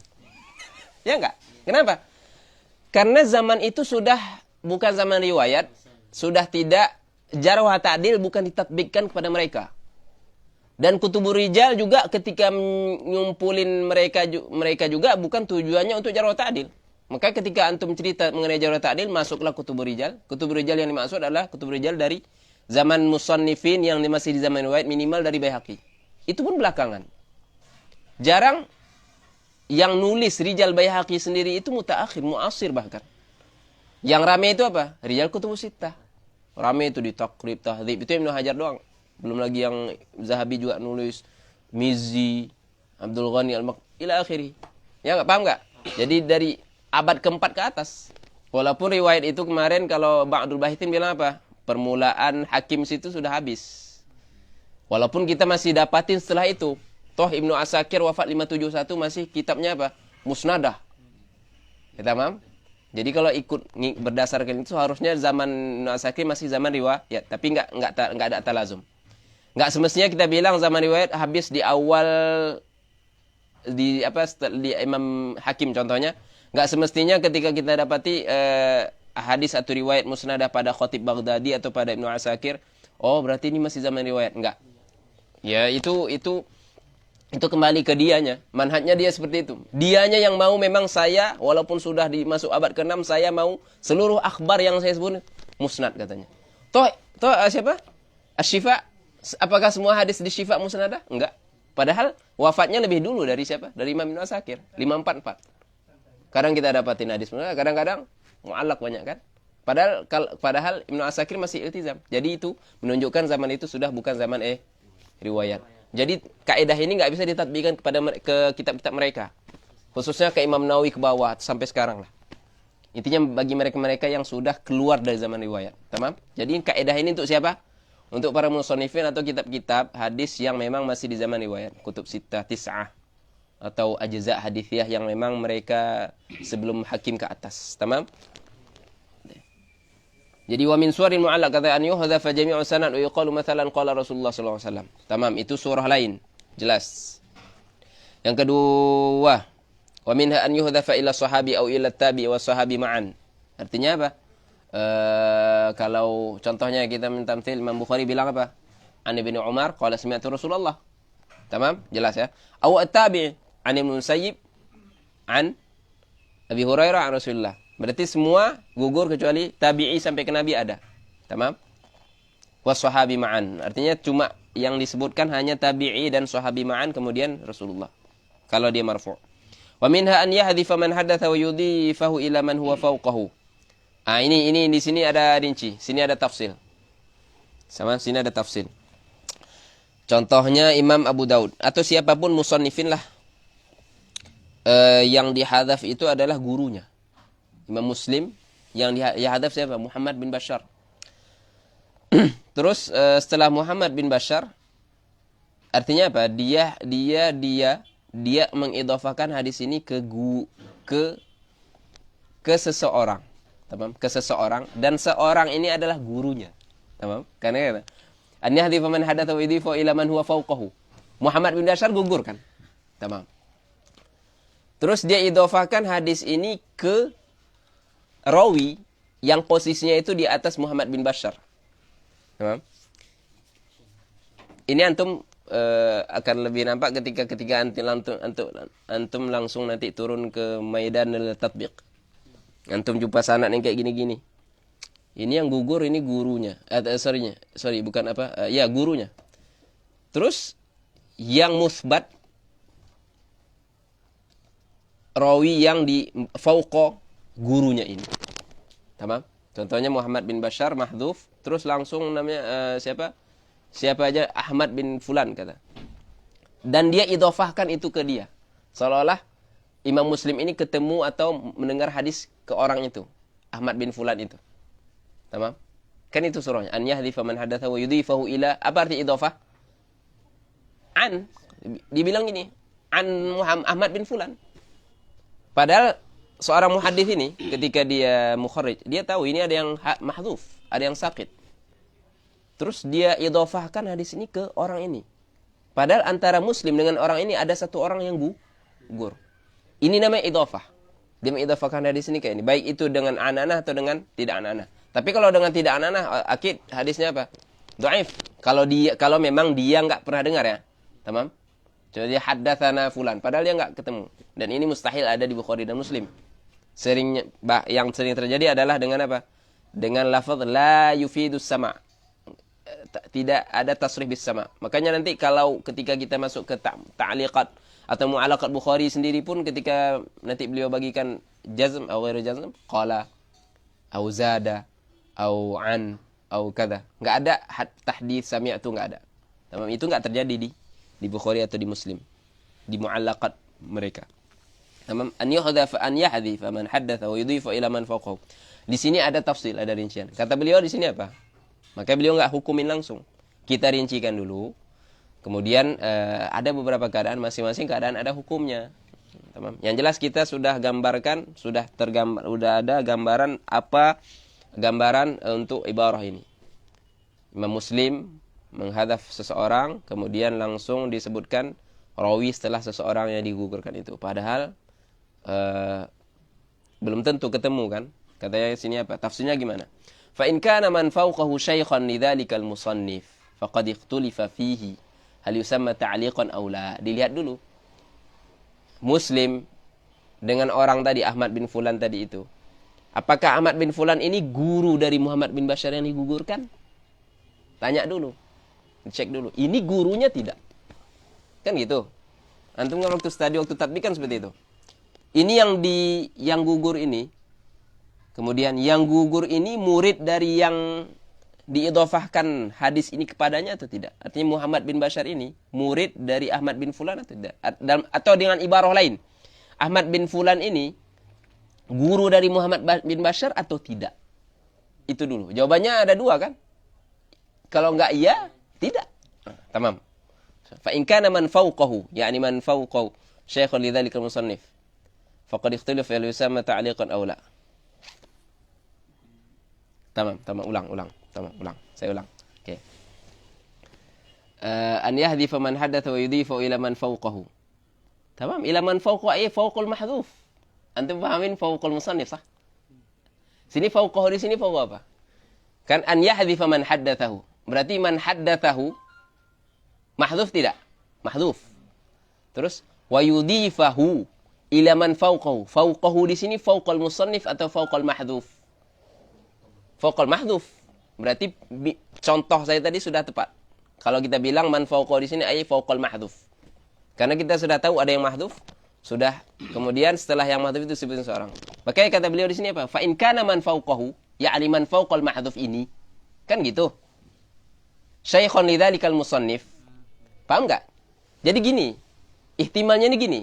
Speaker 1: Ya enggak? Kenapa? Karena zaman itu sudah bukan zaman riwayat, sudah tidak jarh wa ta'dil, bukan ditatbikkan kepada mereka. Dan kutubur rijal juga ketika nyumpulin mereka juga bukan tujuannya untuk jarh wa ta'dil. Maka ketika antum cerita mengenai jarh wa ta'dil, masuklah kutubur rijal. Kutubur rijal yang dimaksud adalah kutubur rijal dari zaman musannifin yang masih di zaman riwayat, minimal dari Baihaqi. Itu pun belakangan. Jarang yang nulis rijal Baihaqi sendiri itu mutaakhir, muasir bahkan. Yang rame itu apa? Rijal kutubus sittah. Rame itu di Taqrib, Tahdzib, itu Ibnu Hajar doang. Belum lagi yang Zahabi juga nulis, Mizzi, Abdul Ghani ila akhiri. Ya enggak, paham enggak? Jadi dari abad keempat ke atas. Walaupun riwayat itu kemarin kalau Ba'dul Bahitin bilang apa? Permulaan Hakim situ sudah habis. Walaupun kita masih dapatin setelah itu. Toh Ibnu Asakir wafat 571 masih kitabnya apa? Musnadah. Kita paham? Jadi kalau ikut berdasarkan itu harusnya zaman Ibnu Asakir masih zaman riwayat, tapi enggak ada talazum. Enggak semestinya kita bilang zaman riwayat habis di awal di Imam Hakim contohnya. Enggak semestinya ketika kita dapati hadis atau riwayat musnadah pada Khatib Baghdadi atau pada Ibnu Asakir, oh berarti ini masih zaman riwayat. Enggak. Ya itu kembali ke dianya. Manhajnya dia seperti itu. Dianya yang mau memang saya walaupun sudah masuk abad ke-6 saya mau seluruh akhbar yang saya sebut musnad katanya. Toh siapa? Asy-Syifa. Apakah semua hadis di Syifa musnadah? Enggak. Padahal wafatnya lebih dulu dari siapa? Dari Imam Ibnu Asakir, 544. Kadang kita dapatin hadis musnadah, kadang-kadang mu'allaq banyak kan? Padahal Ibnu Asakir masih iltizam. Jadi itu menunjukkan zaman itu sudah bukan zaman riwayat. Jadi kaidah ini nggak bisa ditatbikkan ke kitab-kitab mereka. Khususnya ke Imam Nawawi ke bawah sampai sekarang lah. Intinya bagi mereka-mereka yang sudah keluar dari zaman riwayat. Tamam? Jadi kaidah ini untuk siapa? Untuk para musannifin atau kitab-kitab hadis yang memang masih di zaman riwayat. Kutub sittah, tis'ah. Atau ajza' hadithiyah yang memang mereka sebelum Hakim ke atas. Tamam? Jadi wa min suwaril mu'allaq kata an yuhdhafa jami'u sanad wa yuqalu mathalan qala Rasulullah sallallahu alaihi wasallam. Tamam, itu surah lain. Jelas. Yang kedua, wa minha an yuhdhafa ila sahabi au ila tabi wa sahabi ma'an. Artinya apa? Kalau contohnya kita mentamthil Imam Bukhari bilang apa? An Ibnu Umar qala sami'tu Rasulullah. Tamam? Jelas ya. Au at-tabi' an Ibnu Musayyib an Abi Hurairah an Rasulullah. Berarti semua gugur kecuali tabi'i sampai ke Nabi ada. Tamam? Was sahabi ma'an. Artinya cuma yang disebutkan hanya tabi'i dan sahabi ma'an kemudian Rasulullah. Kalau dia marfu'. Wa minha an yahdhifa man hadatsa wa yudhifahu ila man huwa fawqahu. Ini di sini ada rinci, sini ada tafsil. Sama sini ada tafsil. Contohnya Imam Abu Daud atau siapapun musannifin lah. Yang dihadzaf itu adalah gurunya. Imam Muslim yang dihadzaf siapa? Muhammad bin Bashar. Terus setelah Muhammad bin Bashar artinya apa? Dia mengidhafakan hadis ini ke seseorang. Tamam? Ke seseorang dan seorang ini adalah gurunya. Tamam? Karena an yahdhifa man hadatha wa yudhifa ila man huwa fawqahu. Muhammad bin Bashar gugur kan? Tamam. Terus dia idhafakan hadis ini ke rawi yang posisinya itu di atas Muhammad bin Bashar. Tamam? Ini antum akan lebih nampak ketika antum langsung nanti turun ke maidan al-tatbiq. Antum jumpa sanad yang kayak gini-gini. Ini yang gugur ini gurunya. Gurunya. Terus yang musbat rawi yang di fauqa gurunya ini. Tamam? Contohnya Muhammad bin Bashar mahdhuf, terus langsung namanya siapa? Siapa aja Ahmad bin Fulan kata. Dan dia idhofahkan itu ke dia. Seolah-olah Imam Muslim ini ketemu atau mendengar hadis ke orang itu, Ahmad bin Fulan itu. Tamam? Kan itu surahnya. An yahdhifa man hadatha wa yudhifahu ila, apa arti idhofah? An. Dibilang gini, an Muhammad Ahmad bin Fulan. Padahal seorang muhaddits ini ketika dia mukharrij, dia tahu ini ada yang mahdhuf, ada yang sakit. Terus dia idhofahkan hadis ini ke orang ini. Padahal antara Muslim dengan orang ini ada satu orang yang gugur. Ini namanya idhofah. Dia mengidhofahkan hadis ini kayak ini. Baik itu dengan ananah atau dengan tidak ananah. Tapi kalau dengan tidak ananah, akid hadisnya apa? Dhaif. Kalau memang dia nggak pernah dengar ya. Tamam? Jadi dia haddatsana fulan, padahal dia nggak ketemu. Dan ini mustahil ada di Bukhari dan Muslim. Yang sering terjadi adalah dengan apa? Dengan lafaz la yufidus sama'. Tidak ada tasrih bis sama'. Makanya nanti kalau ketika kita masuk ke ta'liqat atau mu'alaqat Bukhari sendiri pun, ketika nanti beliau bagikan jazm atau ghairu jazm, qala au zada au an au kada. Enggak ada tahdits sami'tu, enggak ada. Tamam, itu enggak terjadi di Bukhari atau di Muslim, di mu'allaqat mereka. Tamam, an yahdhifa man haddatha wa yudhifa ila man fawqahu. Di sini ada tafsil, ada rincian. Kata beliau di sini apa? Maka beliau enggak hukumin langsung. Kita rincikan dulu. Kemudian ada beberapa keadaan, masing-masing keadaan ada hukumnya. Tamam. Yang jelas kita sudah gambarkan, sudah ada gambaran untuk ibarah ini. Imam Muslim menghadaf seseorang, kemudian langsung disebutkan rawi setelah seseorang yang digugurkan itu. Padahal belum tentu ketemu kan. Katanya sini apa? Tafsirnya gimana? Fa in kana man fawqahu shaykhan lidzalikal musannif faqad ikhtulifa fihi hal yusamma ta'liqan aw la. Dilihat dulu. Muslim dengan orang tadi Ahmad bin Fulan tadi itu. Apakah Ahmad bin Fulan ini guru dari Muhammad bin Bashar yang digugurkan? Tanya dulu. Cek dulu. Ini gurunya tidak. Kan gitu. Antum kan waktu studi, waktu tatbik kan seperti itu. Ini yang gugur ini. Kemudian yang gugur ini murid dari yang diidhofahkan hadis ini kepadanya atau tidak? Artinya Muhammad bin Bashar ini murid dari Ahmad bin Fulan atau tidak? Atau dengan ibarah lain, Ahmad bin Fulan ini guru dari Muhammad bin Bashar atau tidak? Itu dulu. Jawabannya ada dua kan? Kalau enggak iya, tidak. Tamam. Fa in kana man fawqahu, yani man fawqahu syaikhun lidzalika al-musannif, faqad ikhtalafa hal yusamma ta'liqan aw la. Tamam, ulang. Saya ulang. Oke. An yahdhifa man hadatha wa yudhifa ila man fawqahu. Tamam, ila man fawqa ay fawqal mahdhuf. Antum fahamin fawqal musannif sah? Sini fawqahu, di sini fawqa apa? Kan an yahdhifa man haddathahu. Berarti man haddathahu mahdhuf tidak? Mahdhuf. Terus wa yudhifahu ila man fawqahu. Fawqahu di sini fawqal musannif atau fawqal mahdhuf? Fawqal mahdhuf. Berarti contoh saya tadi sudah tepat. Kalau kita bilang man fawqahu di sini ay fawqal mahdhuf. Karena kita sudah tahu ada yang mahdhuf, sudah. Kemudian setelah yang mahdhuf itu sebutin seorang. Makanya kata beliau di sini apa? Fa in kana man fawqahu, ya'ni man fawqal mahdhuf ini. Kan gitu. Syaikhun lidzalikal musannif. Paham enggak? Jadi gini. Ihtimalnya ini gini.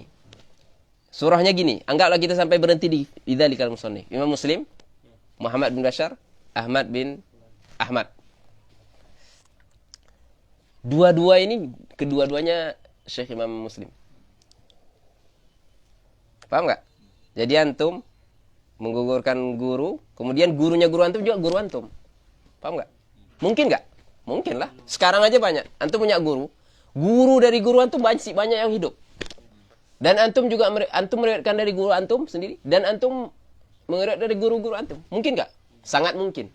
Speaker 1: Surahnya gini. Anggaplah kita sampai berhenti di lidzalikal musannif. Imam Muslim, Muhammad bin Bashar, Ahmad bin Ahmad. Dua-dua ini, kedua-duanya Syekh Imam Muslim. Paham nggak? Jadi antum menggugurkan guru, kemudian gurunya guru antum juga guru antum. Paham nggak? Mungkin nggak? Mungkin lah. Sekarang aja banyak. Antum punya guru. Guru dari guru antum banyak yang hidup. Dan antum juga meriwayatkan dari guru antum sendiri. Dan antum meriwayatkan dari guru-guru antum. Mungkin nggak? Sangat mungkin.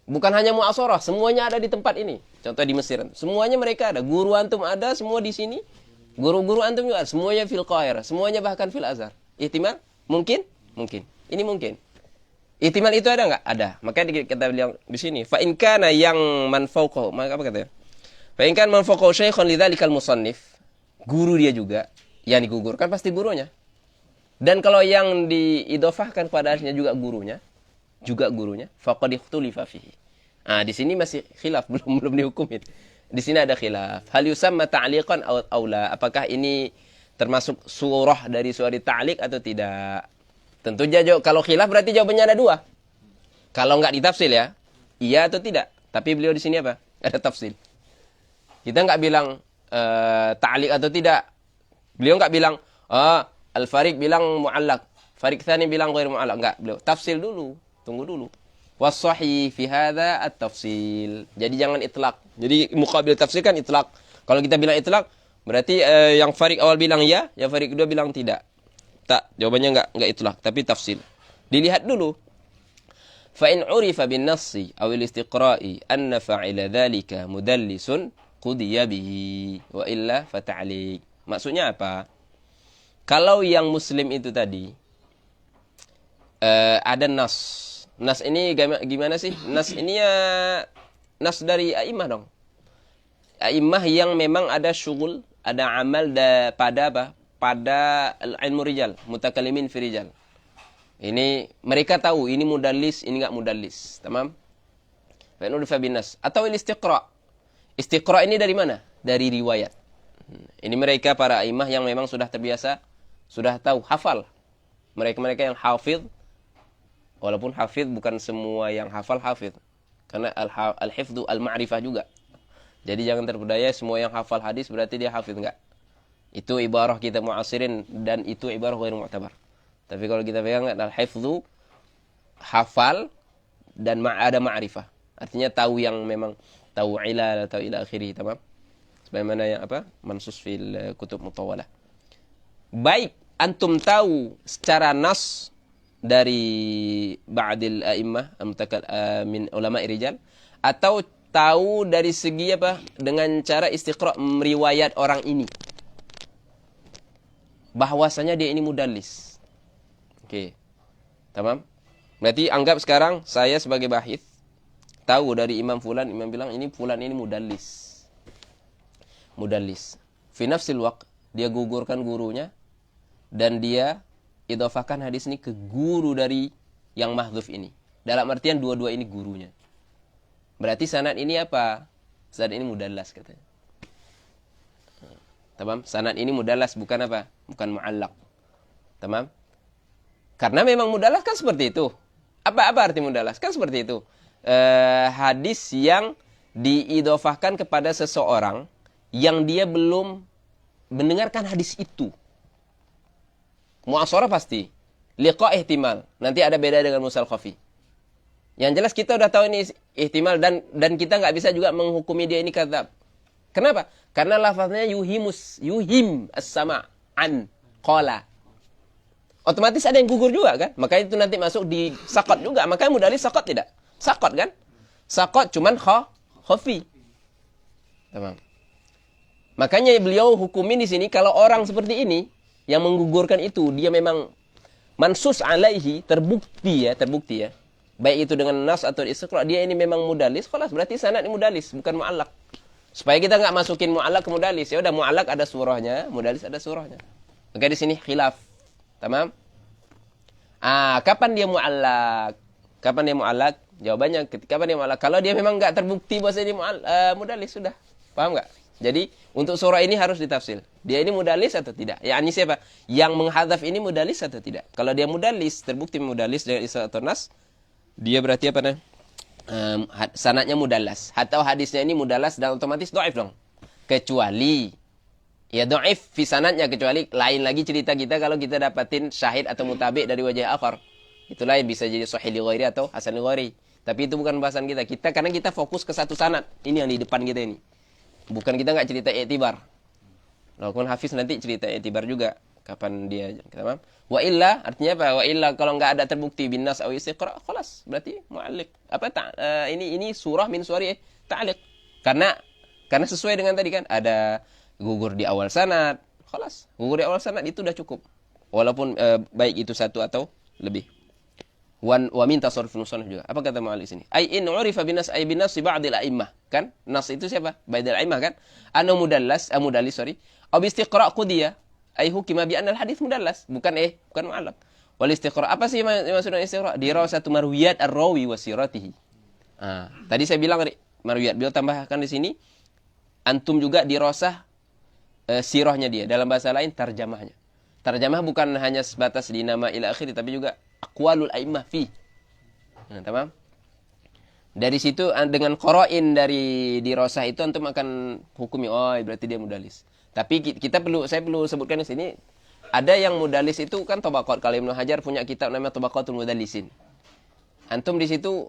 Speaker 1: Bukan hanya mu'asharah, semuanya ada di tempat ini. Contoh di Mesir, semuanya mereka ada. Guru antum ada, semua di sini. Guru-guru antum juga ada, semuanya fil Qahirah, semuanya bahkan fil Azhar. Ihtimal? Mungkin? Mungkin. Ini mungkin. Ihtimal itu ada enggak? Ada. Makanya kita bilang di sini, fa in kana yang man fawqahu, maka apa katanya? Fa Fa in kan man faqahu syaikhan lidzalikal musannif, guru dia juga yang digugurkan pasti gurunya. Dan kalau yang diidhofahkan padanya juga gurunya, faqad ikhtulifa fihi. Ah, di sini masih khilaf, belum dihukumin. Di sini ada khilaf. Hal yusamma ta'liqan aw la? Apakah ini termasuk surah dari surah ta'liq atau tidak? Tentu saja kalau khilaf berarti jawabannya ada dua. Kalau enggak ditafsil ya, iya atau tidak. Tapi beliau di sini apa? Ada tafsil. Kita enggak bilang ta'liq atau tidak. Beliau enggak bilang, Al-Fariq bilang mu'allaq, Fariq Tsani bilang ghair mu'allaq. Enggak, beliau tafsil dulu, tunggu dulu. Was-sahih fi hadza at-tafsil. Jadi jangan itlaq. Jadi muqabil tafsir kan itlaq. Kalau kita bilang itlaq, berarti yang Fariq awal bilang ya, yang Fariq kedua bilang tidak. Tak, jawabannya enggak itlaq, tapi tafsil. Dilihat dulu. Fa in 'urifa bin nassi aw al-istiqra'i anna fa'ila dzalika mudallisun qudiya bihi wa illa fa ta'liq. Maksudnya apa? Kalau yang muslim itu tadi ada nas. Nas ini gimana sih? Nas ini ya nas dari a'immah dong. A'immah yang memang ada syughul, ada amal pada apa? Pada ilmu rijal, mutakallimin fi rijal. Ini mereka tahu ini mudallis, ini enggak mudallis. Tamam? Fa in urifa bin nas atau istiqra. Istiqra ini dari mana? Dari riwayat. Ini mereka para a'immah yang memang sudah terbiasa, sudah tahu, hafal. Mereka-mereka yang hafidh, walaupun hafidh bukan semua yang hafal hafidh. Karena al-hifdhu al-ma'rifah juga. Jadi jangan terpedaya semua yang hafal hadis berarti dia hafidh, enggak. Itu ibarah kita mu'asirin dan itu ibarah ghair mu'tabar. Tapi kalau kita pegang al-hifdhu, hafal dan ada ma'rifah. Artinya tahu yang memang tahu ilal atau ila akhirih, tamam? Sebagaimana yang apa? Mansus fil kutub mutawalah. Baik antum tahu secara nas dari ba'dil a'immah min ulama rijal atau tahu dari segi apa? Dengan cara istiqra' meriwayat orang ini. Bahwasanya dia ini mudallis. Oke. Tamam? Berarti anggap sekarang saya sebagai bahith tahu dari imam fulan, imam bilang ini fulan ini mudallis. Mudallis. Fi nafsil waqt dia gugurkan gurunya dan dia idhofahkan hadis ini ke guru dari yang mahdhuf ini. Dalam artian dua-dua ini gurunya. Berarti sanad ini apa? Sanad ini mudallas katanya. Tamam? Sanad ini mudallas bukan apa? Bukan mu'allaq. Tamam? Karena memang mudallas kan seperti itu. Apa arti mudallas? Kan seperti itu. Hadis yang diidhofahkan kepada seseorang yang dia belum mendengarkan hadis itu. Mu'asharah pasti. Liqa ihtimal. Nanti ada beda dengan mursal khafi. Yang jelas kita udah tahu ini ihtimal dan kita nggak bisa juga menghukumi dia ini kadzab. Kenapa? Karena lafaznya yuhim as-sama' an qala. Otomatis ada yang gugur juga kan? Makanya itu nanti masuk di saqat juga. Makanya mudallis saqat tidak? Saqat kan? Saqat cuman khafi. Tamam. Makanya beliau hukumin di sini kalau orang seperti ini yang menggugurkan itu dia memang mansus alaihi terbukti ya. Baik itu dengan nas atau istiqra' dia ini memang mudallis, khalas berarti sanad ini mudallis bukan mu'allaq. Supaya kita enggak masukin mu'allaq ke mudallis. Ya udah mu'allaq ada surahnya, mudallis ada surahnya. Maka di sini khilaf. Tamam? Kapan dia mu'allaq? Kapan dia mu'allaq? Jawabannya kapan dia mu'allaq? Kalau dia memang enggak terbukti bahwa dia mudallis sudah. Paham enggak? Jadi, untuk surah ini harus ditafsil. Dia ini mudallis atau tidak? Ya, ini siapa? Yang menghadzaf ini mudallis atau tidak? Kalau dia mudallis, terbukti mudallis dengan isnad atau nas, dia berarti apa namanya? Sanadnya mudallas. Atau hadisnya ini mudallas dan otomatis dhaif dong. Kecuali ya dhaif fi sanadnya, kecuali lain lagi cerita kita kalau kita dapatin syahid atau mutabi' dari wajah akhar. Itu lain bisa jadi sahih li ghairi atau hasan li ghairi. Tapi itu bukan bahasan kita. Karena kita fokus ke satu sanad. Ini yang di depan kita ini. Bukan kita nggak cerita i'tibar. Walaupun Hafiz nanti cerita i'tibar juga. Kapan dia, paham? Wa illa, artinya apa? Wa illa kalau nggak ada terbukti bin nas aw istiqra, khalas. Berarti mu'alliq. Ini surah min suwari ta'liq. Karena sesuai dengan tadi kan. Ada gugur di awal sanad. Khalas. Gugur di awal sanad itu udah cukup. Walaupun baik itu satu atau lebih. Wa min tasarruf nusannah juga. Apa kata mu'alliq sini? Ai in urifa bin nas ay bin nas ba'd al a'immah. Kan? Nas itu siapa? Baidal aimah kan? Anu mudallas, mudallis sorry. Au bi istiqra' qudiya. Ai hukima bi anna al-hadits mudallas. Bukan mu'allaq. Wal istiqra' apa sih maksudnya istiqra'? Dirasatu marwiyat ar-rawi wa siratihi. Tadi saya bilang marwiyat, beliau tambahkan di sini antum juga dirasah sirahnya dia. Dalam bahasa lain tarjamahnya. Tarjamah bukan hanya sebatas di nama ila akhir tapi juga aqwalul a'immah fi. Tamam? Dari situ dengan qara'in dari dirasah itu antum akan hukumi berarti dia mudallis. Tapi saya perlu sebutkan di sini ada yang mudallis itu kan tabaqat. Kalau Ibnu Hajar punya kitab namanya Tabaqatul Mudallisin. Antum di situ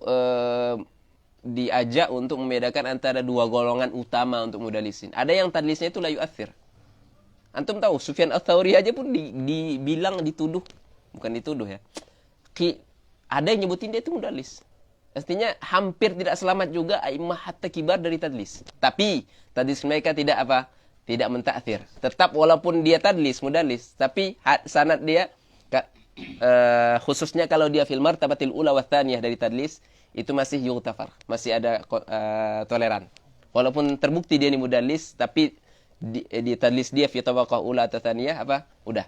Speaker 1: diajak untuk membedakan antara dua golongan utama untuk mudallisin. Ada yang tadlisnya itu la yu'athir. Antum tahu Sufyan Ats-Tsauri aja pun dibilang dituduh, bukan dituduh ya. Ada yang nyebutin dia itu mudallis. Artinya hampir tidak selamat juga a'immah hatta kibar dari tadlis. Tapi tadlis mereka tidak tidak mentakthir. Tetap walaupun dia tadlis, mudallis, tapi sanad dia khususnya kalau dia fil martabatil ula wa tsaniyah dari tadlis itu masih yughfar, masih ada toleran. Walaupun terbukti dia ini mudallis, tapi di tadlis dia fi tabaqah ula atau tsaniyah udah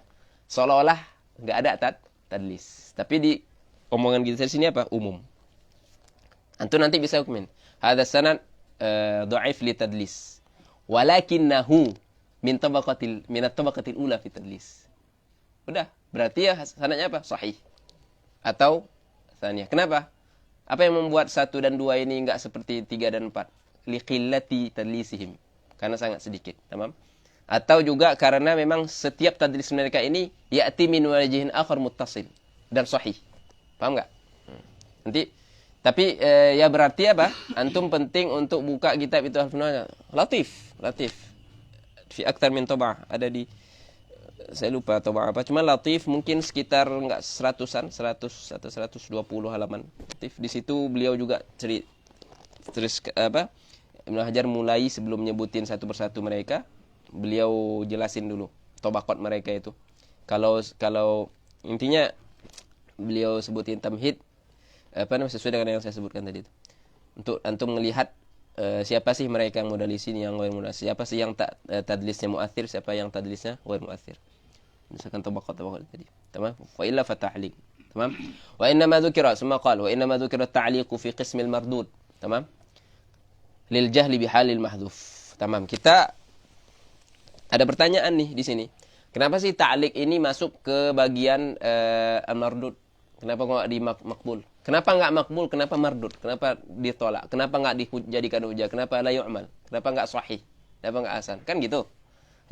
Speaker 1: seolah-olah enggak ada tadlis. Tapi di omongan kita di sini umum. Antum nanti bisa hukumin. Hadza sanad dhaif li tadlis. Walakinnahu min at-tabaqatil ula fi tadlis. Udah, berarti ya sanadnya sahih. Atau tsaniyah. Kenapa? Apa yang membuat 1 dan 2 ini enggak seperti 3 dan 4? Liqillati tadlisihim. Karena sangat sedikit, tamam? Atau juga karena memang setiap tadlis mereka ini ya'ti min wajhin akhar muttasil dan sahih. Paham enggak? Nanti tapi ya berarti antum penting untuk buka kitab itu Latif. Fi aktar min tab'ah. Ada di saya lupa tab'ah apa. Cuma Latif mungkin sekitar enggak 100 atau 120 halaman. Latif. Di situ beliau juga terus Ibnu Hajar mulai sebelum nyebutin satu persatu mereka, beliau jelasin dulu tabaqat mereka itu. Kalau intinya beliau sebutin tamhid sesuai dengan yang saya sebutkan tadi itu. Untuk antum melihat siapa sih mereka yang mudallisin, yang ghair mudallis, siapa sih yang tadlisnya mu'athir, siapa yang tadlisnya ghair mu'athir. Misalkan tabaqat tadi. Tamam? Wa illa fa ta'liq. Tamam? Wa inna ma dzukira summa qala wa inna ma dzukira at-ta'liq fi qism al-mardud. Tamam? Lil jahli bihalil mahdhuf. Tamam. Kita ada pertanyaan nih di sini. Kenapa sih ta'liq ini masuk ke bagian al-mardud? Kenapa enggak di makbul? Kenapa enggak makbul? Kenapa mardud? Kenapa ditolak? Kenapa enggak dijadikan hujah? Kenapa la yu'mal? Kenapa enggak sahih? Kenapa enggak hasan? Kan gitu.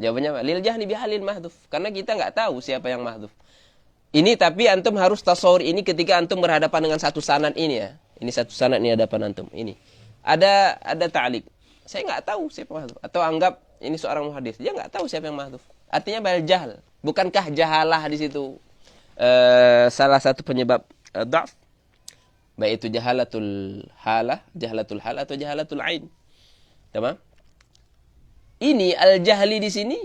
Speaker 1: Jawabannya lil jahli bihalil mahdhuf. Karena kita enggak tahu siapa yang mahdhuf. Ini tapi antum harus tasawur ini ketika antum berhadapan dengan satu sanad ini ya. Ini satu sanad ini hadapan antum. Ini. Ada ta'liq. Saya enggak tahu siapa mahdhuf. Atau anggap ini seorang muhadis. Dia enggak tahu siapa yang mahdhuf. Artinya bal jahl. Bukankah jahalah di situ salah satu penyebab dhaf? Baik itu jahalatul hal atau jahalatul ain. Tamam? Ini al-jahli di sini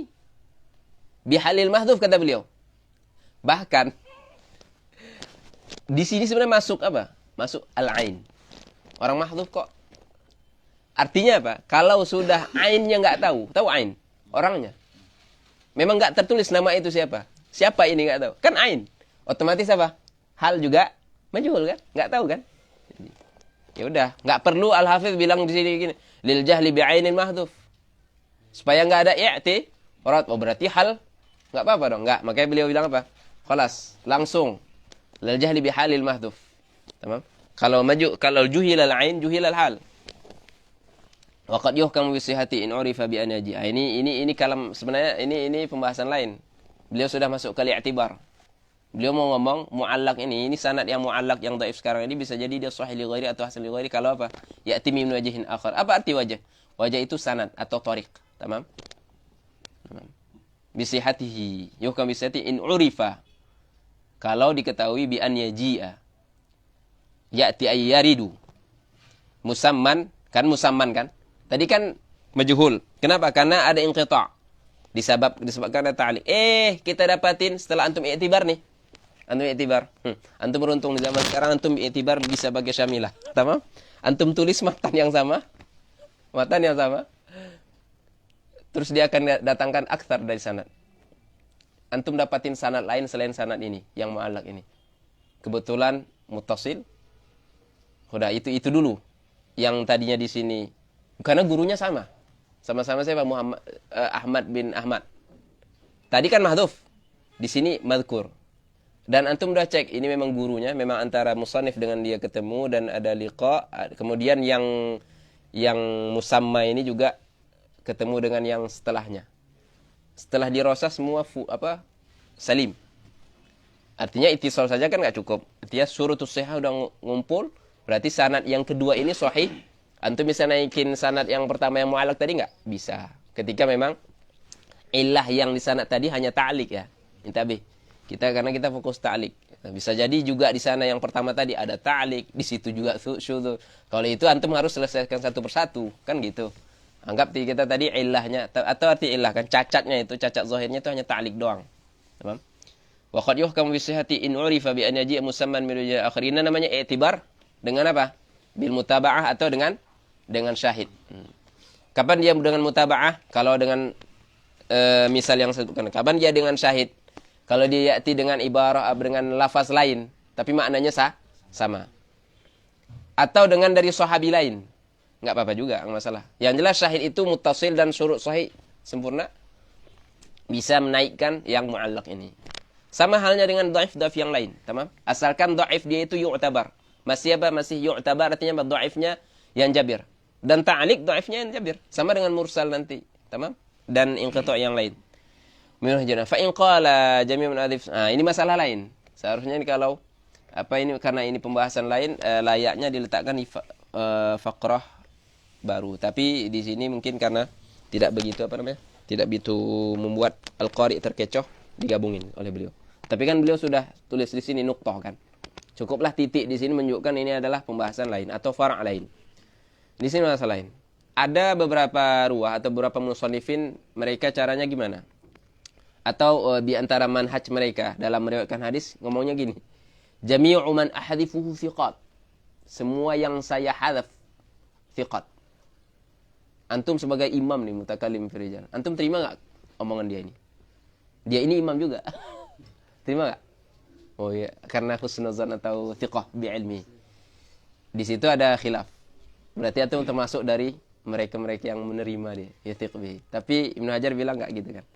Speaker 1: bihalil mahdhuf kata beliau. Bahkan di sini sebenarnya masuk Masuk al-ain. Orang mahdhuf kok. Artinya apa? Kalau sudah ainnya enggak tahu ain orangnya. Memang enggak tertulis nama itu siapa. Siapa ini enggak tahu. Kan ain. Otomatis hal juga majhul kan? Enggak tahu kan? Ya udah, enggak perlu Al-Hafiz bilang di sini gini, lil jahli bi'ainil mahdhuf. Supaya enggak ada berarti hal enggak apa-apa dong. Enggak, makanya beliau bilang Khalas, langsung lil jahli bihalil mahdhuf. Tamam? Kalau juhilal ain, juhilal hal. Wa qad yuhkamu bi sihhati in urifa bi anaji. Ini kalam sebenarnya ini pembahasan lain. Beliau sudah masuk ke i'tibar. Beliau mau ngomong mu'allaq ini sanad yang mu'allaq yang dhaif sekarang ini bisa jadi dia sahih li ghairi atau hasan li ghairi kalau ya'ti min wajhin akhar. Apa arti wajh? Wajh itu sanad atau thariq. Tamam? Bi sihhatihi. Yuhkam bi sihhati in urifa. Kalau diketahui bi an yaji'a. Ya'ti ay yaridu. Musamman kan? Tadi kan majhul. Kenapa? Karena ada inqita'. Disebabkan ada ta'liq. Kita dapatin setelah antum i'tibar nih. Antum i'tibar. Antum beruntung di zaman sekarang antum i'tibar bisa pakai syamilah. Tamam? Antum tulis matan yang sama. matan yang sama. Terus dia akan datangkan aktsar dari sanad. Antum dapatin sanad lain selain sanad ini, yang mu'allaq ini. Kebetulan muttasil. Udah itu dulu. Yang tadinya di sini karena gurunya sama. Sama-sama siapa? Ahmad bin Ahmad. Tadi kan mahdhuf. Di sini madhkur. Dan antum udah cek, ini memang gurunya, memang antara musannif dengan dia ketemu dan ada liqa. Kemudian yang musamma ini juga ketemu dengan yang setelahnya. Setelah dirosah semua salim. Artinya ittisal saja kan nggak cukup. Artinya syurutus shihah udah ngumpul, berarti sanad yang kedua ini sahih. Antum bisa naikin sanad yang pertama yang mu'allaq tadi nggak? Bisa. Ketika memang illah yang di sanad tadi hanya ta'liq ya. Intabi. Karena kita fokus ta'liq. Bisa jadi juga di sana yang pertama tadi ada ta'liq, di situ juga syudzu. Kalau itu antum harus selesaikan satu persatu, kan gitu. Anggap kita tadi illahnya atau arti illah kan cacatnya itu, cacat zahirnya itu hanya ta'liq doang. Paham? Wa qad yuhkamu bi sihhati in urifa bi an yaji' musamman min rijal akhirin. Namanya i'tibar dengan apa? Bil mutaba'ah atau dengan syahid. Kapan dia dengan mutaba'ah? Kalau dengan misal yang saya sebutkan. Kapan dia dengan syahid? Kalau dia ya'ti dengan ibarah dengan lafaz lain, tapi maknanya sama. Atau dengan dari sahabi lain. Enggak apa-apa juga, enggak masalah. Yang jelas syahid itu muttasil dan syurut sahih sempurna. Bisa menaikkan yang mu'allaq ini. Sama halnya dengan dhaif yang lain, tamam? Asalkan dhaif dia itu yu'tabar. Masih yu'tabar artinya dhaifnya yang jabir. Dan ta'liq dhaifnya yang jabir. Sama dengan mursal nanti, tamam? Dan inqita' yang lain. Minah jana. Fa in qala jami'un adhif. Ini masalah lain. Seharusnya ini kalau karena ini pembahasan lain layaknya diletakkan di faqrah baru. Tapi di sini mungkin karena tidak begitu tidak begitu membuat al-qari terkecoh digabungin oleh beliau. Tapi kan beliau sudah tulis di sini nuqtah kan. Cukuplah titik di sini menunjukkan ini adalah pembahasan lain atau far' lain. Di sini masalah lain. Ada beberapa ruwah atau beberapa musannifin mereka caranya gimana? Atau di antara manhaj mereka dalam meriwayatkan hadis ngomongnya gini. Jami'u man ahadithuhu thiqat. Semua yang saya hadaf thiqat. Antum sebagai imam nih mutakallim fi rijal. Antum terima enggak omongan dia ini? Dia ini imam juga. Terima enggak? Oh iya, karena husnuzan atau thiqah bi ilmi. Di situ ada khilaf. Berarti antum termasuk dari mereka-mereka yang menerima dia, ya thiqbi. Tapi Ibnu Hajar bilang enggak gitu kan.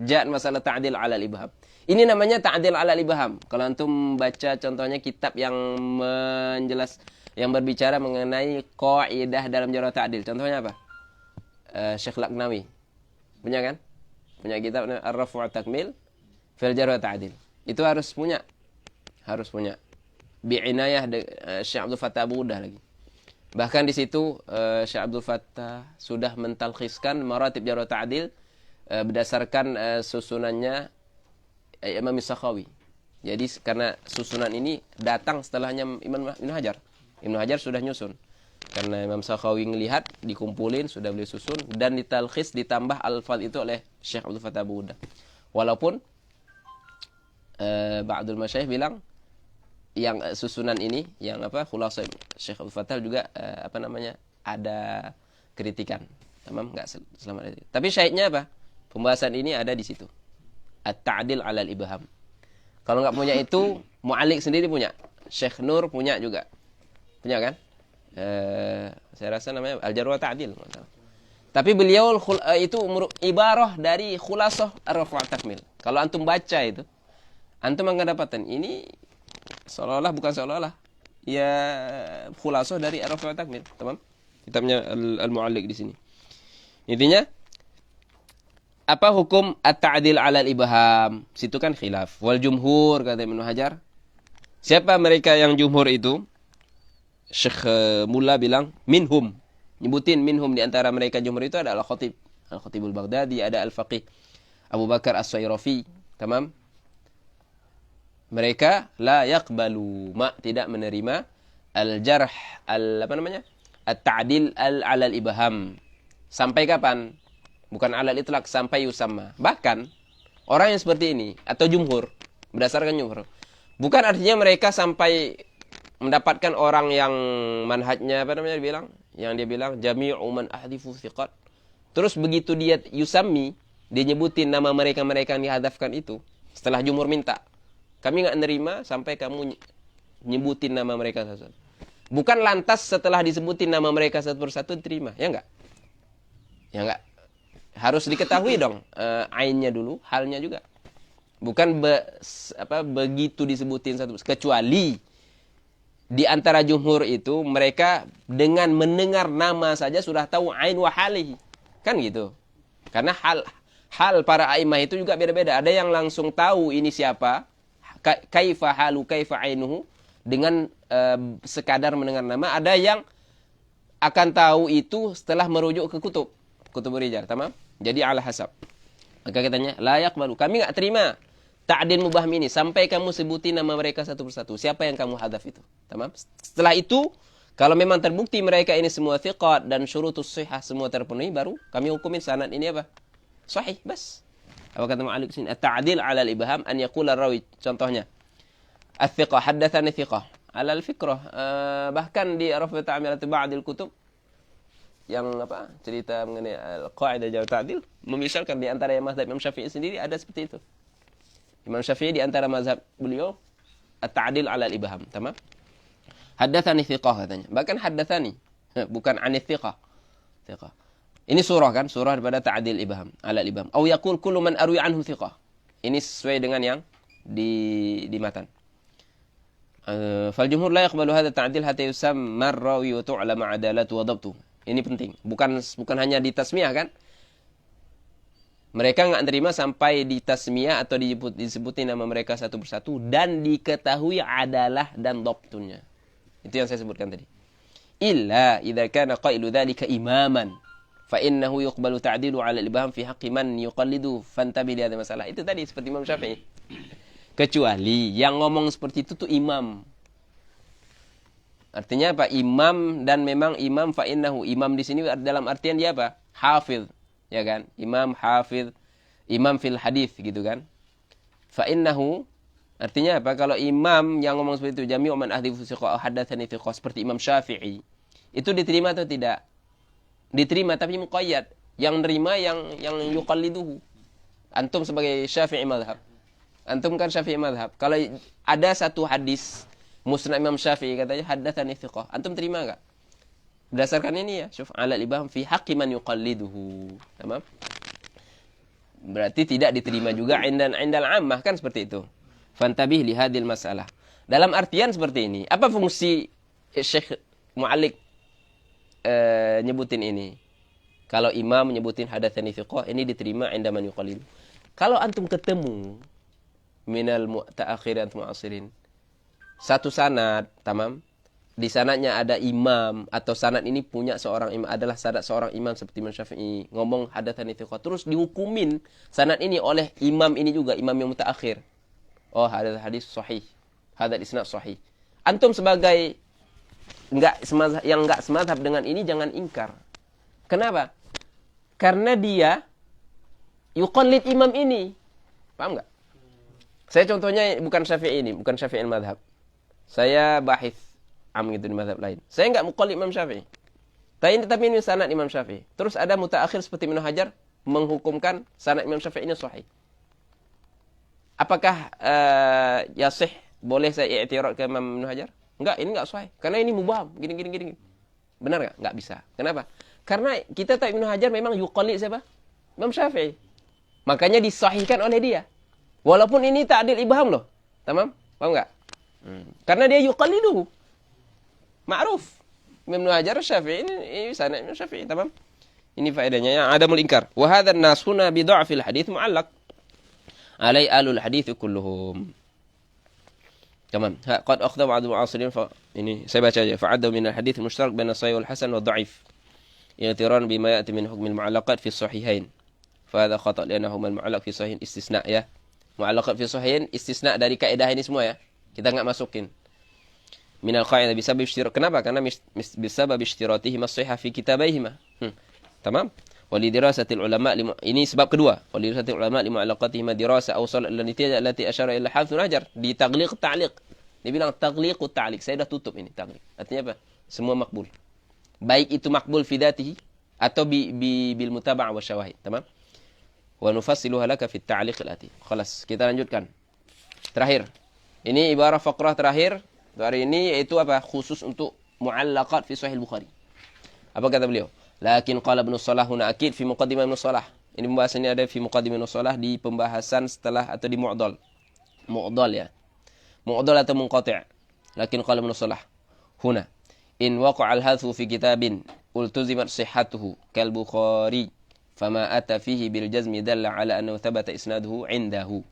Speaker 1: Ja'at masalah ta'dil 'ala al-ibham. Ini namanya ta'dil 'ala al-ibham. Kalau antum baca contohnya kitab yang yang berbicara mengenai qaidah dalam jarh ta'dil. Contohnya apa? Syekh Laknawi. Punya kan? Punya kitab Ar-Raf' wa Takmil fil jarh wa ta'dil. Itu harus punya. Bi'inayah Syekh Abdul Fattah Abu Udah lagi. Bahkan di situ Syekh Abdul Fattah sudah mentalkhiskan maratib jarh wa ta'dil berdasarkan susunannya Imam Sakhawi. Jadi karena susunan ini datang setelahnya Imam Ibnu Hajar. Ibnu Hajar sudah nyusun. Karena Imam Sakhawi ngelihat, dikumpulin, sudah beliau susun dan ditalkhis ditambah alfaz itu oleh Syekh Abdul Fattah Abu Udah. Walaupun ba'dul masyayikh bilang yang susunan ini yang khulasah Syekh Abdul Fattah juga ada kritikan. Tamam, enggak selamat itu. Tapi syahidnya apa? Pembahasan ini ada di situ. At-ta'dil 'ala al-ibham. Kalau enggak punya itu, mu'alliq sendiri punya. Syekh Nur punya juga. Punya kan? Saya rasa namanya Al-Jarh wa Ta'dil. Tapi beliau itu ibarah dari khulasah Ar-Raf' wa Takmil. Kalau antum baca itu, antum akan dapatkan ini bukan seolah-olah. Ya khulasah dari Ar-Raf' wa Takmil, teman. Kitabnya Al-Mu'alliq di sini. Intinya apa hukum at-ta'dil 'ala al-ibham? Situ kan khilaf. Wal jumhur kata Ibnu Hajar. Siapa mereka yang jumhur itu? Syekh Mulla bilang minhum. Nyebutin minhum di antara mereka jumhur itu ada Al-Khatib, Al-Khatibul Baghdadi, ada Al-Faqih Abu Bakar As-Sayrafi, tamam? Mereka la yaqbalu tidak menerima al-jarh at-ta'dil 'ala al-ibham. Sampai kapan? Bukan alal itlaq, sampai yusamma. Bahkan orang yang seperti ini atau jumhur, berdasarkan jumhur, bukan artinya mereka sampai mendapatkan orang yang manhajnya dibilang yang dia bilang jami'u man ahdifu thiqat. Terus begitu dia yusammi, dia nyebutin nama mereka-mereka yang dihadafkan itu. Setelah jumhur minta, kami nggak nerima sampai kamu nyebutin nama mereka satu-satu. Bukan lantas setelah disebutin nama mereka satu persatu diterima, ya enggak? Ya enggak. Harus diketahui dong ainnya dulu, halnya juga. Bukan begitu disebutin satu, kecuali di antara jumhur itu mereka dengan mendengar nama saja sudah tahu ain wa halihi. Kan gitu. Karena hal para aimah itu juga beda-beda. Ada yang langsung tahu ini siapa, kaifa halu kaifa ainuhu dengan sekadar mendengar nama. Ada yang akan tahu itu setelah merujuk ke kutub rijal, tamam? Jadi ala hasab. Maka katanya la yaqbalu, kami enggak terima ta'dil mubham ini sampai kamu sebutin nama mereka satu persatu. Siapa yang kamu hadaf itu? Tamam? Setelah itu, kalau memang terbukti mereka ini semua thiqat dan syurutus shihah semua terpenuhi, baru kami hukumin sanad ini apa? Sahih, bas. Apa kata Mu'alliq sini? At-ta'dil 'ala al-ibham an yaqula rawi. Contohnya, al-thiqah haddatsani thiqah 'ala al-fikrah. Bahkan di Rafa' ta'milat ba'dil kutub yang cerita mengenai al-qaidah jaw ta'dil, memisalkan di antara mazhab Imam Syafi'i sendiri ada seperti itu. Imam Syafi'i di antara mazhab beliau at-ta'dil 'ala al-ibham, tamam? Haddatsani thiqah katanya. Bahkan haddatsani, bukan 'ani thiqah. Thiqah. Ini surah kan, surah daripada ta'dil ibham, 'ala al-ibham. Au yaqul kullu man arwi anhu thiqah. Ini sesuai dengan yang di matan. Fal jumhur la yaqbalu hadha ta'dil hatta yusamma ar-rawi wa tu'lama 'adalatu wa dhabtu. Ini penting. Bukan hanya di tasmiyah kan? Mereka nggak terima sampai di tasmiyah atau disebutin nama mereka satu persatu dan diketahui adalah dan dhabtunnya. Itu yang saya sebutkan tadi. Illa idza kana qailu dzalika imaman fa innahu yuqbalu ta'dilu 'ala al-ibham fi haqqi man yuqallidu fantabi li hadhihi masalah. Itu tadi seperti Imam Syafi'i. Kecuali yang ngomong seperti itu tuh imam. Artinya apa? Imam, dan memang imam fa innahu. Imam di sini dalam artian dia apa? Hafidh. Ya kan? Imam hafidh, imam fil hadis gitu kan. Fa innahu artinya apa? Kalau imam yang ngomong seperti itu, jami'u man ahdifu thiqah haddatsani thiqah, seperti Imam Syafi'i, itu diterima atau tidak? Diterima, tapi muqayyad. Yang nerima yang yuqalliduhu. Antum sebagai Syafi'i mazhab. Antum kan Syafi'i mazhab. Kalau ada satu hadis Musnad Imam Syafi'i katanya haddatsani thiqah, antum terima enggak? Berdasarkan ini ya, syuf 'ala al-ibham fi haqqi man yuqalliduhu. Tamam? Berarti tidak diterima juga indal ammah kan seperti itu. Fantabih li hadhil masalah. Dalam artian seperti ini, apa fungsi Syekh Mu'alliq nyebutin ini? Kalau imam nyebutin hadatsani thiqah, ini diterima inda man yuqallid. Kalau antum ketemu minal muta'akhirin mu'asirin, satu sanad, tamam? Di sanadnya ada imam, atau sanad ini punya seorang imam, adalah sanad seorang imam seperti Imam Syafi'i, ngomong hadatsani thiqah, terus dihukumin sanad ini oleh imam ini juga, imam yang mutaakhir. Oh, hadis sahih. Hadal isnad sahih. Antum sebagai yang enggak semazhab dengan ini jangan ingkar. Kenapa? Karena dia yuqallid imam ini. Paham enggak? Saya contohnya bukan Syafi'i ini, bukan Syafi'i mazhab. Saya bahis gitu di mazhab lain. Saya enggak muqallid Imam Syafi'i. Tapi ini sanad Imam Syafi'i. Terus ada mutaakhir seperti Ibnu Hajar menghukumkan sanad Imam Syafi'i ini sahih. Apakah yasih, boleh saya i'tirad ke Imam Ibnu Hajar? Enggak, ini enggak sahih. Karena ini mubham, gini. Benar enggak? Enggak bisa. Kenapa? Karena kita tahu Ibnu Hajar memang yuqallid siapa? Imam Syafi'i. Makanya disahihkan oleh dia. Walaupun ini ta'dil ibham loh. Tamam? Paham enggak? Karena dia yuqalliduhu. Ma'ruf. Imam Ibnu Hajar Syafi'i ini sanad Imam Syafi'i, tamam? Ini faedahnya yang ada mulingkar. Wa hadzal nas huna bi dha'fil hadits mu'allaq. Alai alul hadits kulluhum. Tamam. Qad akhadha ba'd al-mu'asirin ini saya baca aja. Fa'addu min al-hadits mushtarak baina sahih wal hasan wa dha'if. I'tiran bima ya'ti min hukm al-mu'allaqat fi as-sahihain. Fa hadha khata' li'annahu al-mu'allaq fi sahihin istisna' ya. Mu'allaqat fi sahihain istisna' dari kaidah ini semua ya. Kita enggak masukin. Minal qaidah bisabab ishtirak. Kenapa? Karena bisabab ishtiratihima as-sihah fi kitabaihima. Tamam? Walidirasatil ulama ini sebab kedua. Walidirasatil ulama li mu'allaqatihima dirasa awsal allati asyara ila Hafidz Hajar di taghliq ta'liq. Dia bilang taghliq ta'liq. Saya dah tutup ini taghliq. Artinya apa? Semua makbul. baik itu makbul fi dzatihi atau bil mutaba'ah wa syawahid. Tamam? Wa nufassiluha laka fi at-ta'liq al-ati. Khalas, kita lanjutkan. Terakhir. Ini ibarah faqrah terakhir hari ini, yaitu apa? Khusus untuk mu'allaqat fi Sahih Bukhari. Apa kata beliau? Lakin qala Ibnu Shalah huna akid fi muqaddimah Ibnu Shalah. Ini pembahasannya ada fi muqaddimah Ibnu Shalah, di pembahasan setelah atau di mu'dal. Mu'dal ya. Mu'dal atau munqati'. Lakin qala Ibnu Shalah huna in waqa'a al-hadfu fi kitabin ultuzimat sihhatuhu kal Bukhari fama ata fihi bil jazmi dalla ala annahu thabata isnaduhu 'indahu.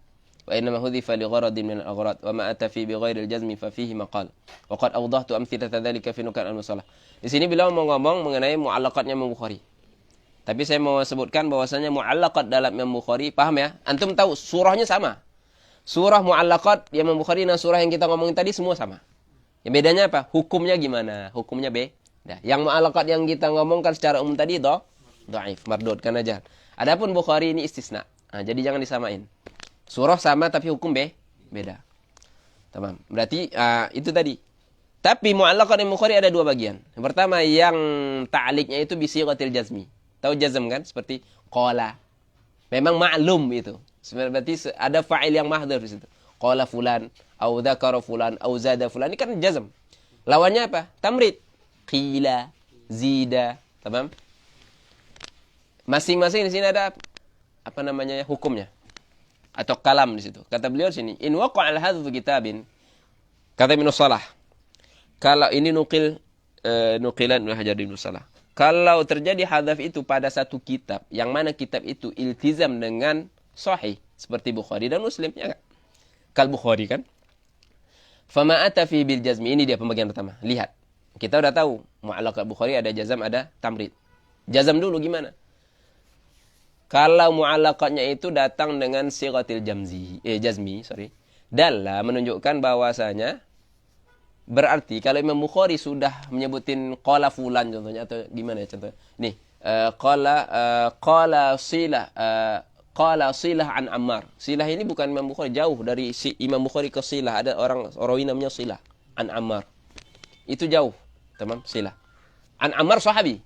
Speaker 1: وإنما هذف لغرض من الأغراض وما أتى فيه بغير الجزم ففيه مقال وقد أوضحت أمثلة ذلك في نكات المصطلح. Di sini beliau mau ngomong mengenai mu'allaqatnya Imam Bukhari. Tapi saya mau sebutkan bahwasanya mu'allaqat dalam Imam Bukhari, paham ya? Antum tahu surahnya sama. Surah mu'allaqat Imam Bukhari dan surah yang kita ngomongin tadi semua sama. Yang bedanya apa? Hukumnya gimana? Hukumnya beda. Yang mu'allaqat yang kita ngomongkan secara umum tadi itu dhaif, mardud, kan aja. Adapun Bukhari ini istisna. Nah, jadi jangan disamain. Surah sama tapi hukum beda. Tamam. Berarti itu tadi. Tapi mu'allaqat Imam Bukhari ada dua bagian. Yang pertama yang ta'liqnya itu bi sighatil jazmi. Tahu jazm kan? Seperti qala. Memang ma'lum itu. Berarti ada fa'il yang mahdhuf di situ. Qala fulan, au dzakara fulan, au zada fulan. Ini kan jazm. Lawannya apa? Tamrid. Qila, zida. Tamam? Masing-masing di sini ada apa namanya ya, hukumnya. Atau kalam di situ. Kata beliau di sini, in waqa'a al-hadfu fi kitabin, kata Ibnu Shalah. Kalau ini nukilan Ibnu Hajar Ibnu Shalah. Kalau terjadi hadzaf itu pada satu kitab, yang mana kitab itu iltizam dengan sahih, seperti Bukhari dan Muslim, ya enggak? Kal Bukhari kan? Fama ata fi bil jazmi, ini dia pembagian pertama. Lihat. Kita udah tahu, mu'allaqat Bukhari ada jazam, ada tamrid. Jazam dulu gimana? Kalau mu'allaqatnya itu datang dengan sighatil jazmi, dalla menunjukkan bahwasanya berarti kalau Imam Bukhari sudah menyebutin qala fulan contohnya, atau gimana ya contohnya? Nih, qala Silah an Ammar. Silah ini bukan Imam Bukhari, jauh dari Imam Bukhari ke Silah. Ada orang rawi namanya Silah an Ammar. Itu jauh, tamam, Silah. An Ammar sahabi.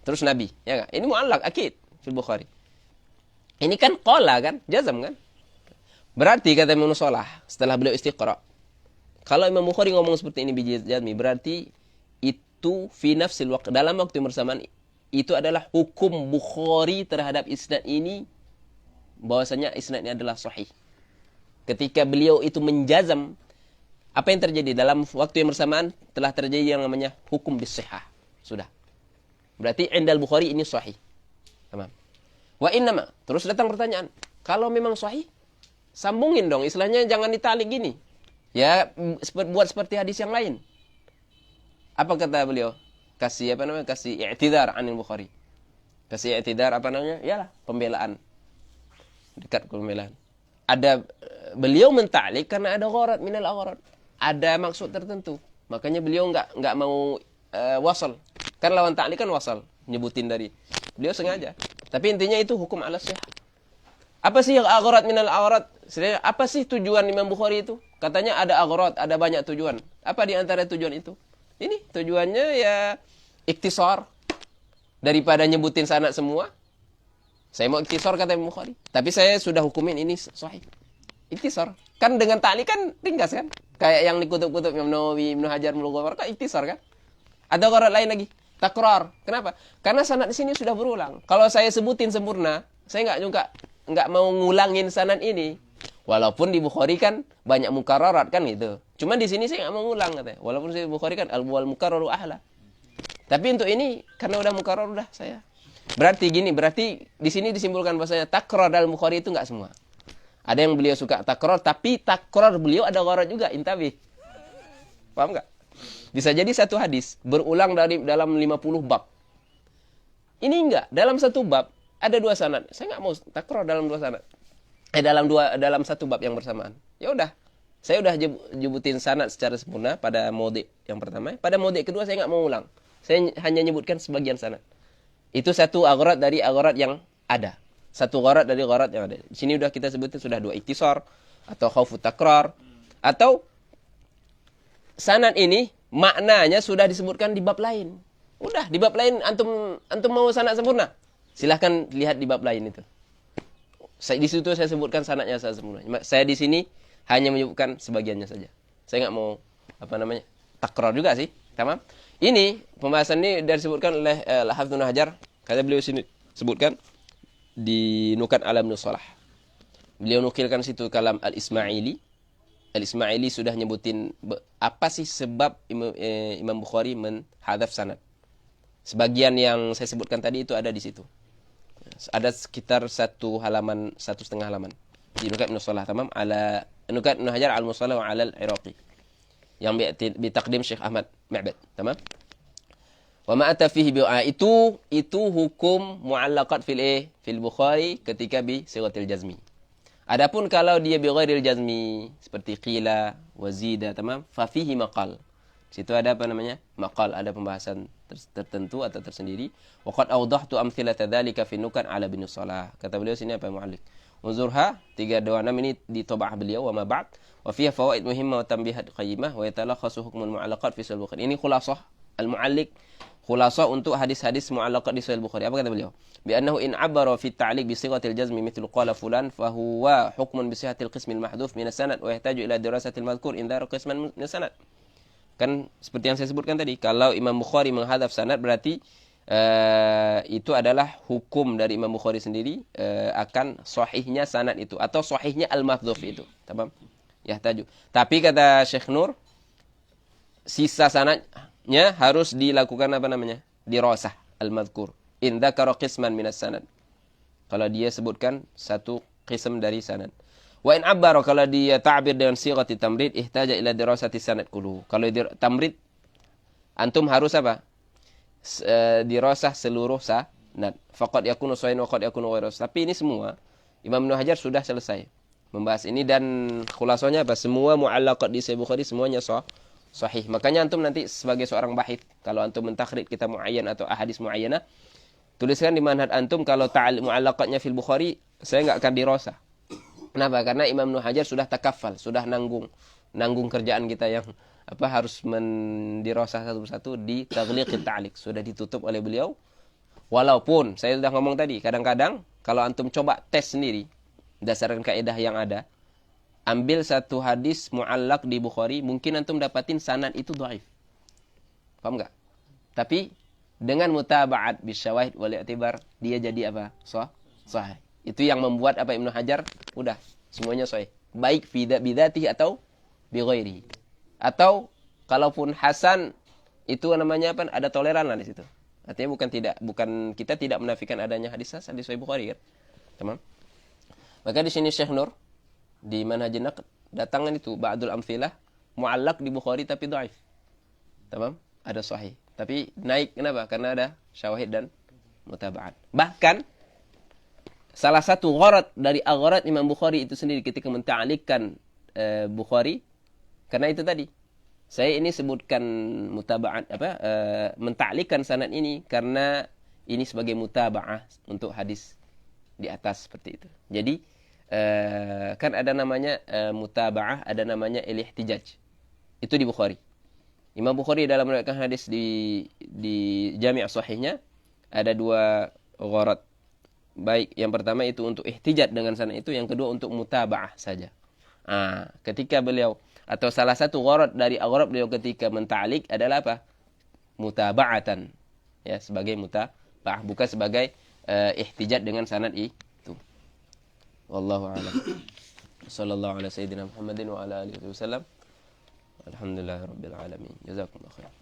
Speaker 1: Terus Nabi, ya enggak? Ini mu'allaq akid fil Bukhari. Ini kan qala kan, jazam kan? Berarti kata Ibnu Shalah setelah beliau istiqra, kalau Imam Bukhari ngomong seperti ini bijazmi, berarti itu fi nafsil waqt, dalam waktu yang bersamaan itu adalah hukum Bukhari terhadap isnad ini, bahwasanya isnad ini adalah sahih. Ketika beliau itu menjazam, apa yang terjadi dalam waktu yang bersamaan telah terjadi yang namanya hukum bis-shihah. Sudah. Berarti indal Bukhari ini sahih. Tamam. Wa innama, terus datang pertanyaan, kalau memang sahih, sambungin dong, istilahnya jangan ditalik gini. Ya, buat seperti hadis yang lain. Apa kata beliau? Kasih i'tidar anil Bukhari. Kasih i'tidar apa namanya? Yalah, pembelaan. Dekat pembelaan. Ada beliau menta'lik karena ada gharad minal aghrad. Ada maksud tertentu. Makanya beliau enggak mau wasal. Kan lawan ta'lik kan wasal, nyebutin dari. Beliau sengaja. Tapi intinya itu hukum ala sihah. Apa sih yang aghrad minal aghrad? Apa sih tujuan Imam Bukhari itu? Katanya ada aghrad, ada banyak tujuan. Apa di antara tujuan itu? Ini tujuannya ya iktisar. Daripada nyebutin sanad semua, saya mau iktisar kata Imam Bukhari. Tapi saya sudah hukumin ini sahih. Iktisar. Kan dengan ta'liq kan ringkas kan? Kayak yang di kutub-kutub Imam Nawawi, Ibnu Hajar Bulughul Maram kan iktisar kan? Ada aghrad lain lagi. Takrar. Kenapa? Karena sanad di sini sudah berulang. Kalau saya sebutin sempurna, saya nggak mau ngulangin sanad ini. Walaupun di Bukhari kan banyak mukarrarat kan gitu. Cuman di sini saya nggak mau ngulang katanya. Walaupun di Bukhari kan al-wal mukarraru ahla. Tapi untuk ini karena udah mukarrar udah saya. Berarti di sini disimpulkan bahasanya takrar dalam Bukhari itu nggak semua. Ada yang beliau suka takrar, tapi takrar beliau ada gharad juga, intabi. Paham nggak? Bisa jadi satu hadis berulang dalam 50 bab. Ini enggak, dalam satu bab ada dua sanad. Saya enggak mau takrar dalam dua sanad. Dalam satu bab yang bersamaan. Ya udah. Saya udah nyebutin sanad secara sempurna pada mode yang pertama. Pada mode kedua saya enggak mau ulang. Saya hanya nyebutkan sebagian sanad. Itu satu aghrad dari aghrad yang ada. Satu gharad dari gharad yang ada. Di sini udah kita sebutin sudah dua iktisar atau khaufu takrar atau sanad ini maknanya sudah disebutkan di bab lain. Udah, di bab lain antum mau sanad sempurna. Silahkan lihat di bab lain itu. Di situ saya sebutkan sanadnya saya sempurna. Saya di sini hanya menyebutkan sebagiannya saja. Saya nggak mau takrar juga sih. Tamam. Ini pembahasan ini disebutkan oleh Al-Hafidz Ibnu Hajar. Kata beliau sini sebutkan di Nukat Ala Ibnu Shalah. Beliau nukilkan situ kalam Al-Ismaili. Al-Ismaili sudah nyebutin apa sih sebab Imam Bukhari menhadzaf sanad. Sebagian yang saya sebutkan tadi itu ada di situ. Ada sekitar 1,5 halaman di Nukat Ibnu Shalah, tamam, ala Nukat Ibnu Hajar al-Musallah wa ala al-Iraqi yang bitaqdim Syekh Ahmad Ma'bad, tamam. Wa ma ata fihi itu hukum mu'allaqat fil Bukhari ketika bi sighatil jazmi. Adapun kalau dia bi ghairil jazmi seperti qila wa zida, tamam, fa fihi maqal. Situ ada maqal, ada pembahasan tertentu atau tersendiri. Wa qad awdahtu amthilata dzalika fi Nukat ala Ibnu Shalah. Kata beliau sini muallif. Unzurha 326 ini di tabah beliau wa ma ba'd wa fiha fawaid muhimmah wa tanbihat qayyimah wa yatalakhasu hukmul mu'allaqat fi Sahih Bukhari. Ini khulasah al-mu'alliq, khulasah untuk hadis-hadis mu'allaqat di Sahih Bukhari. Apa kata beliau? Bi annahu in 'abbara fi at-ta'liq bi sighatil jazmi mithlu qala fulan fa huwa hukmun bi sihhatil qismil mahdhuf min as-sanad wa yahtaju ila dirasatil madhkur in dhara qisman min as-sanad. Kan seperti yang saya sebutkan tadi, kalau Imam Bukhari menghadzaf sanad berarti itu adalah hukum dari Imam Bukhari sendiri akan sahihnya sanad itu atau sahihnya al-mahdhuf itu. Tamam? Yahtaju. Tapi kata Syekh Nur, sisa sanadnya harus dilakukan dirasah al-madhkur. In dzakara qisman minas sanad. Kalau dia sebutkan satu qism dari sanad. Wa in abbara, kalau dia ta'bir dengan sighati tamrid, ihtaja ila dirasati sanad kullu. Kalau tamrid, antum harus dirasah seluruh sanad. Faqad yakunu sahih wa qad yakunu ghairu. Tapi ini semua Imam Ibnu Hajar sudah selesai membahas ini dan khulasanya semua mu'allaqat di Sahih Bukhari semuanya sahih. Makanya antum nanti sebagai seorang bahith, kalau antum mentakhrij kitab muayyan atau ahadits muayyanah, tuliskan di manhaj antum kalau mu'allaqatnya fil Bukhari, saya enggak akan dirasah. Kenapa? Karena Imam Ibnu Hajar sudah takafal, sudah nanggung kerjaan kita yang harus mendirasah satu persatu di taghliqit ta'liq, sudah ditutup oleh beliau. Walaupun saya sudah ngomong tadi, kadang-kadang kalau antum coba tes sendiri berdasarkan kaidah yang ada, ambil satu hadis mu'allaq di Bukhari, mungkin antum dapatin sanad itu dhaif. Paham enggak? Tapi dengan mutaba'at bisyawahid wal i'tibar, dia jadi sahih. Itu yang membuat Ibnu Hajar udah semuanya sahih. Baik bidzatihi atau bi ghairihi. Atau kalaupun hasan itu ada toleran lah di situ. Artinya bukan kita tidak menafikan adanya hadis hasan di Sahih Bukhari kan. Tamam? Maka di sini Syekh Nur di Manhajun Naqd datangan itu ba'dul amthilah mu'allaq di Bukhari tapi dhaif. Tamam? Ada sahih. Tapi naik kenapa? Karena ada syawahid dan mutaba'at. Bahkan salah satu gharad dari agharad Imam Bukhari itu sendiri ketika menta'alikkan Bukhari, karena itu tadi saya ini sebutkan mutaba'at menta'alikkan sanad ini karena ini sebagai mutaba'ah untuk hadis di atas seperti itu. Jadi kan ada namanya mutaba'ah, ada namanya al-ihtijaj. Itu di Bukhari. Imam Bukhari dalam meriwayatkan hadis di Jami' Sahihnya ada dua gharad. Baik, yang pertama itu untuk ihtijaj dengan sanad itu, yang kedua untuk mutaba'ah saja. Ketika beliau atau salah satu gharad dari agharad beliau ketika menta'alik adalah mutaba'atan. Ya, sebagai mutaba'ah, bukan sebagai ihtijaj dengan sanad itu. Wallahu a'lam. Sallallahu ala sayyidina Muhammadin wa ala alihi wasallam. Alhamdulillahirabbil alamin. Jazakumullahu khairan.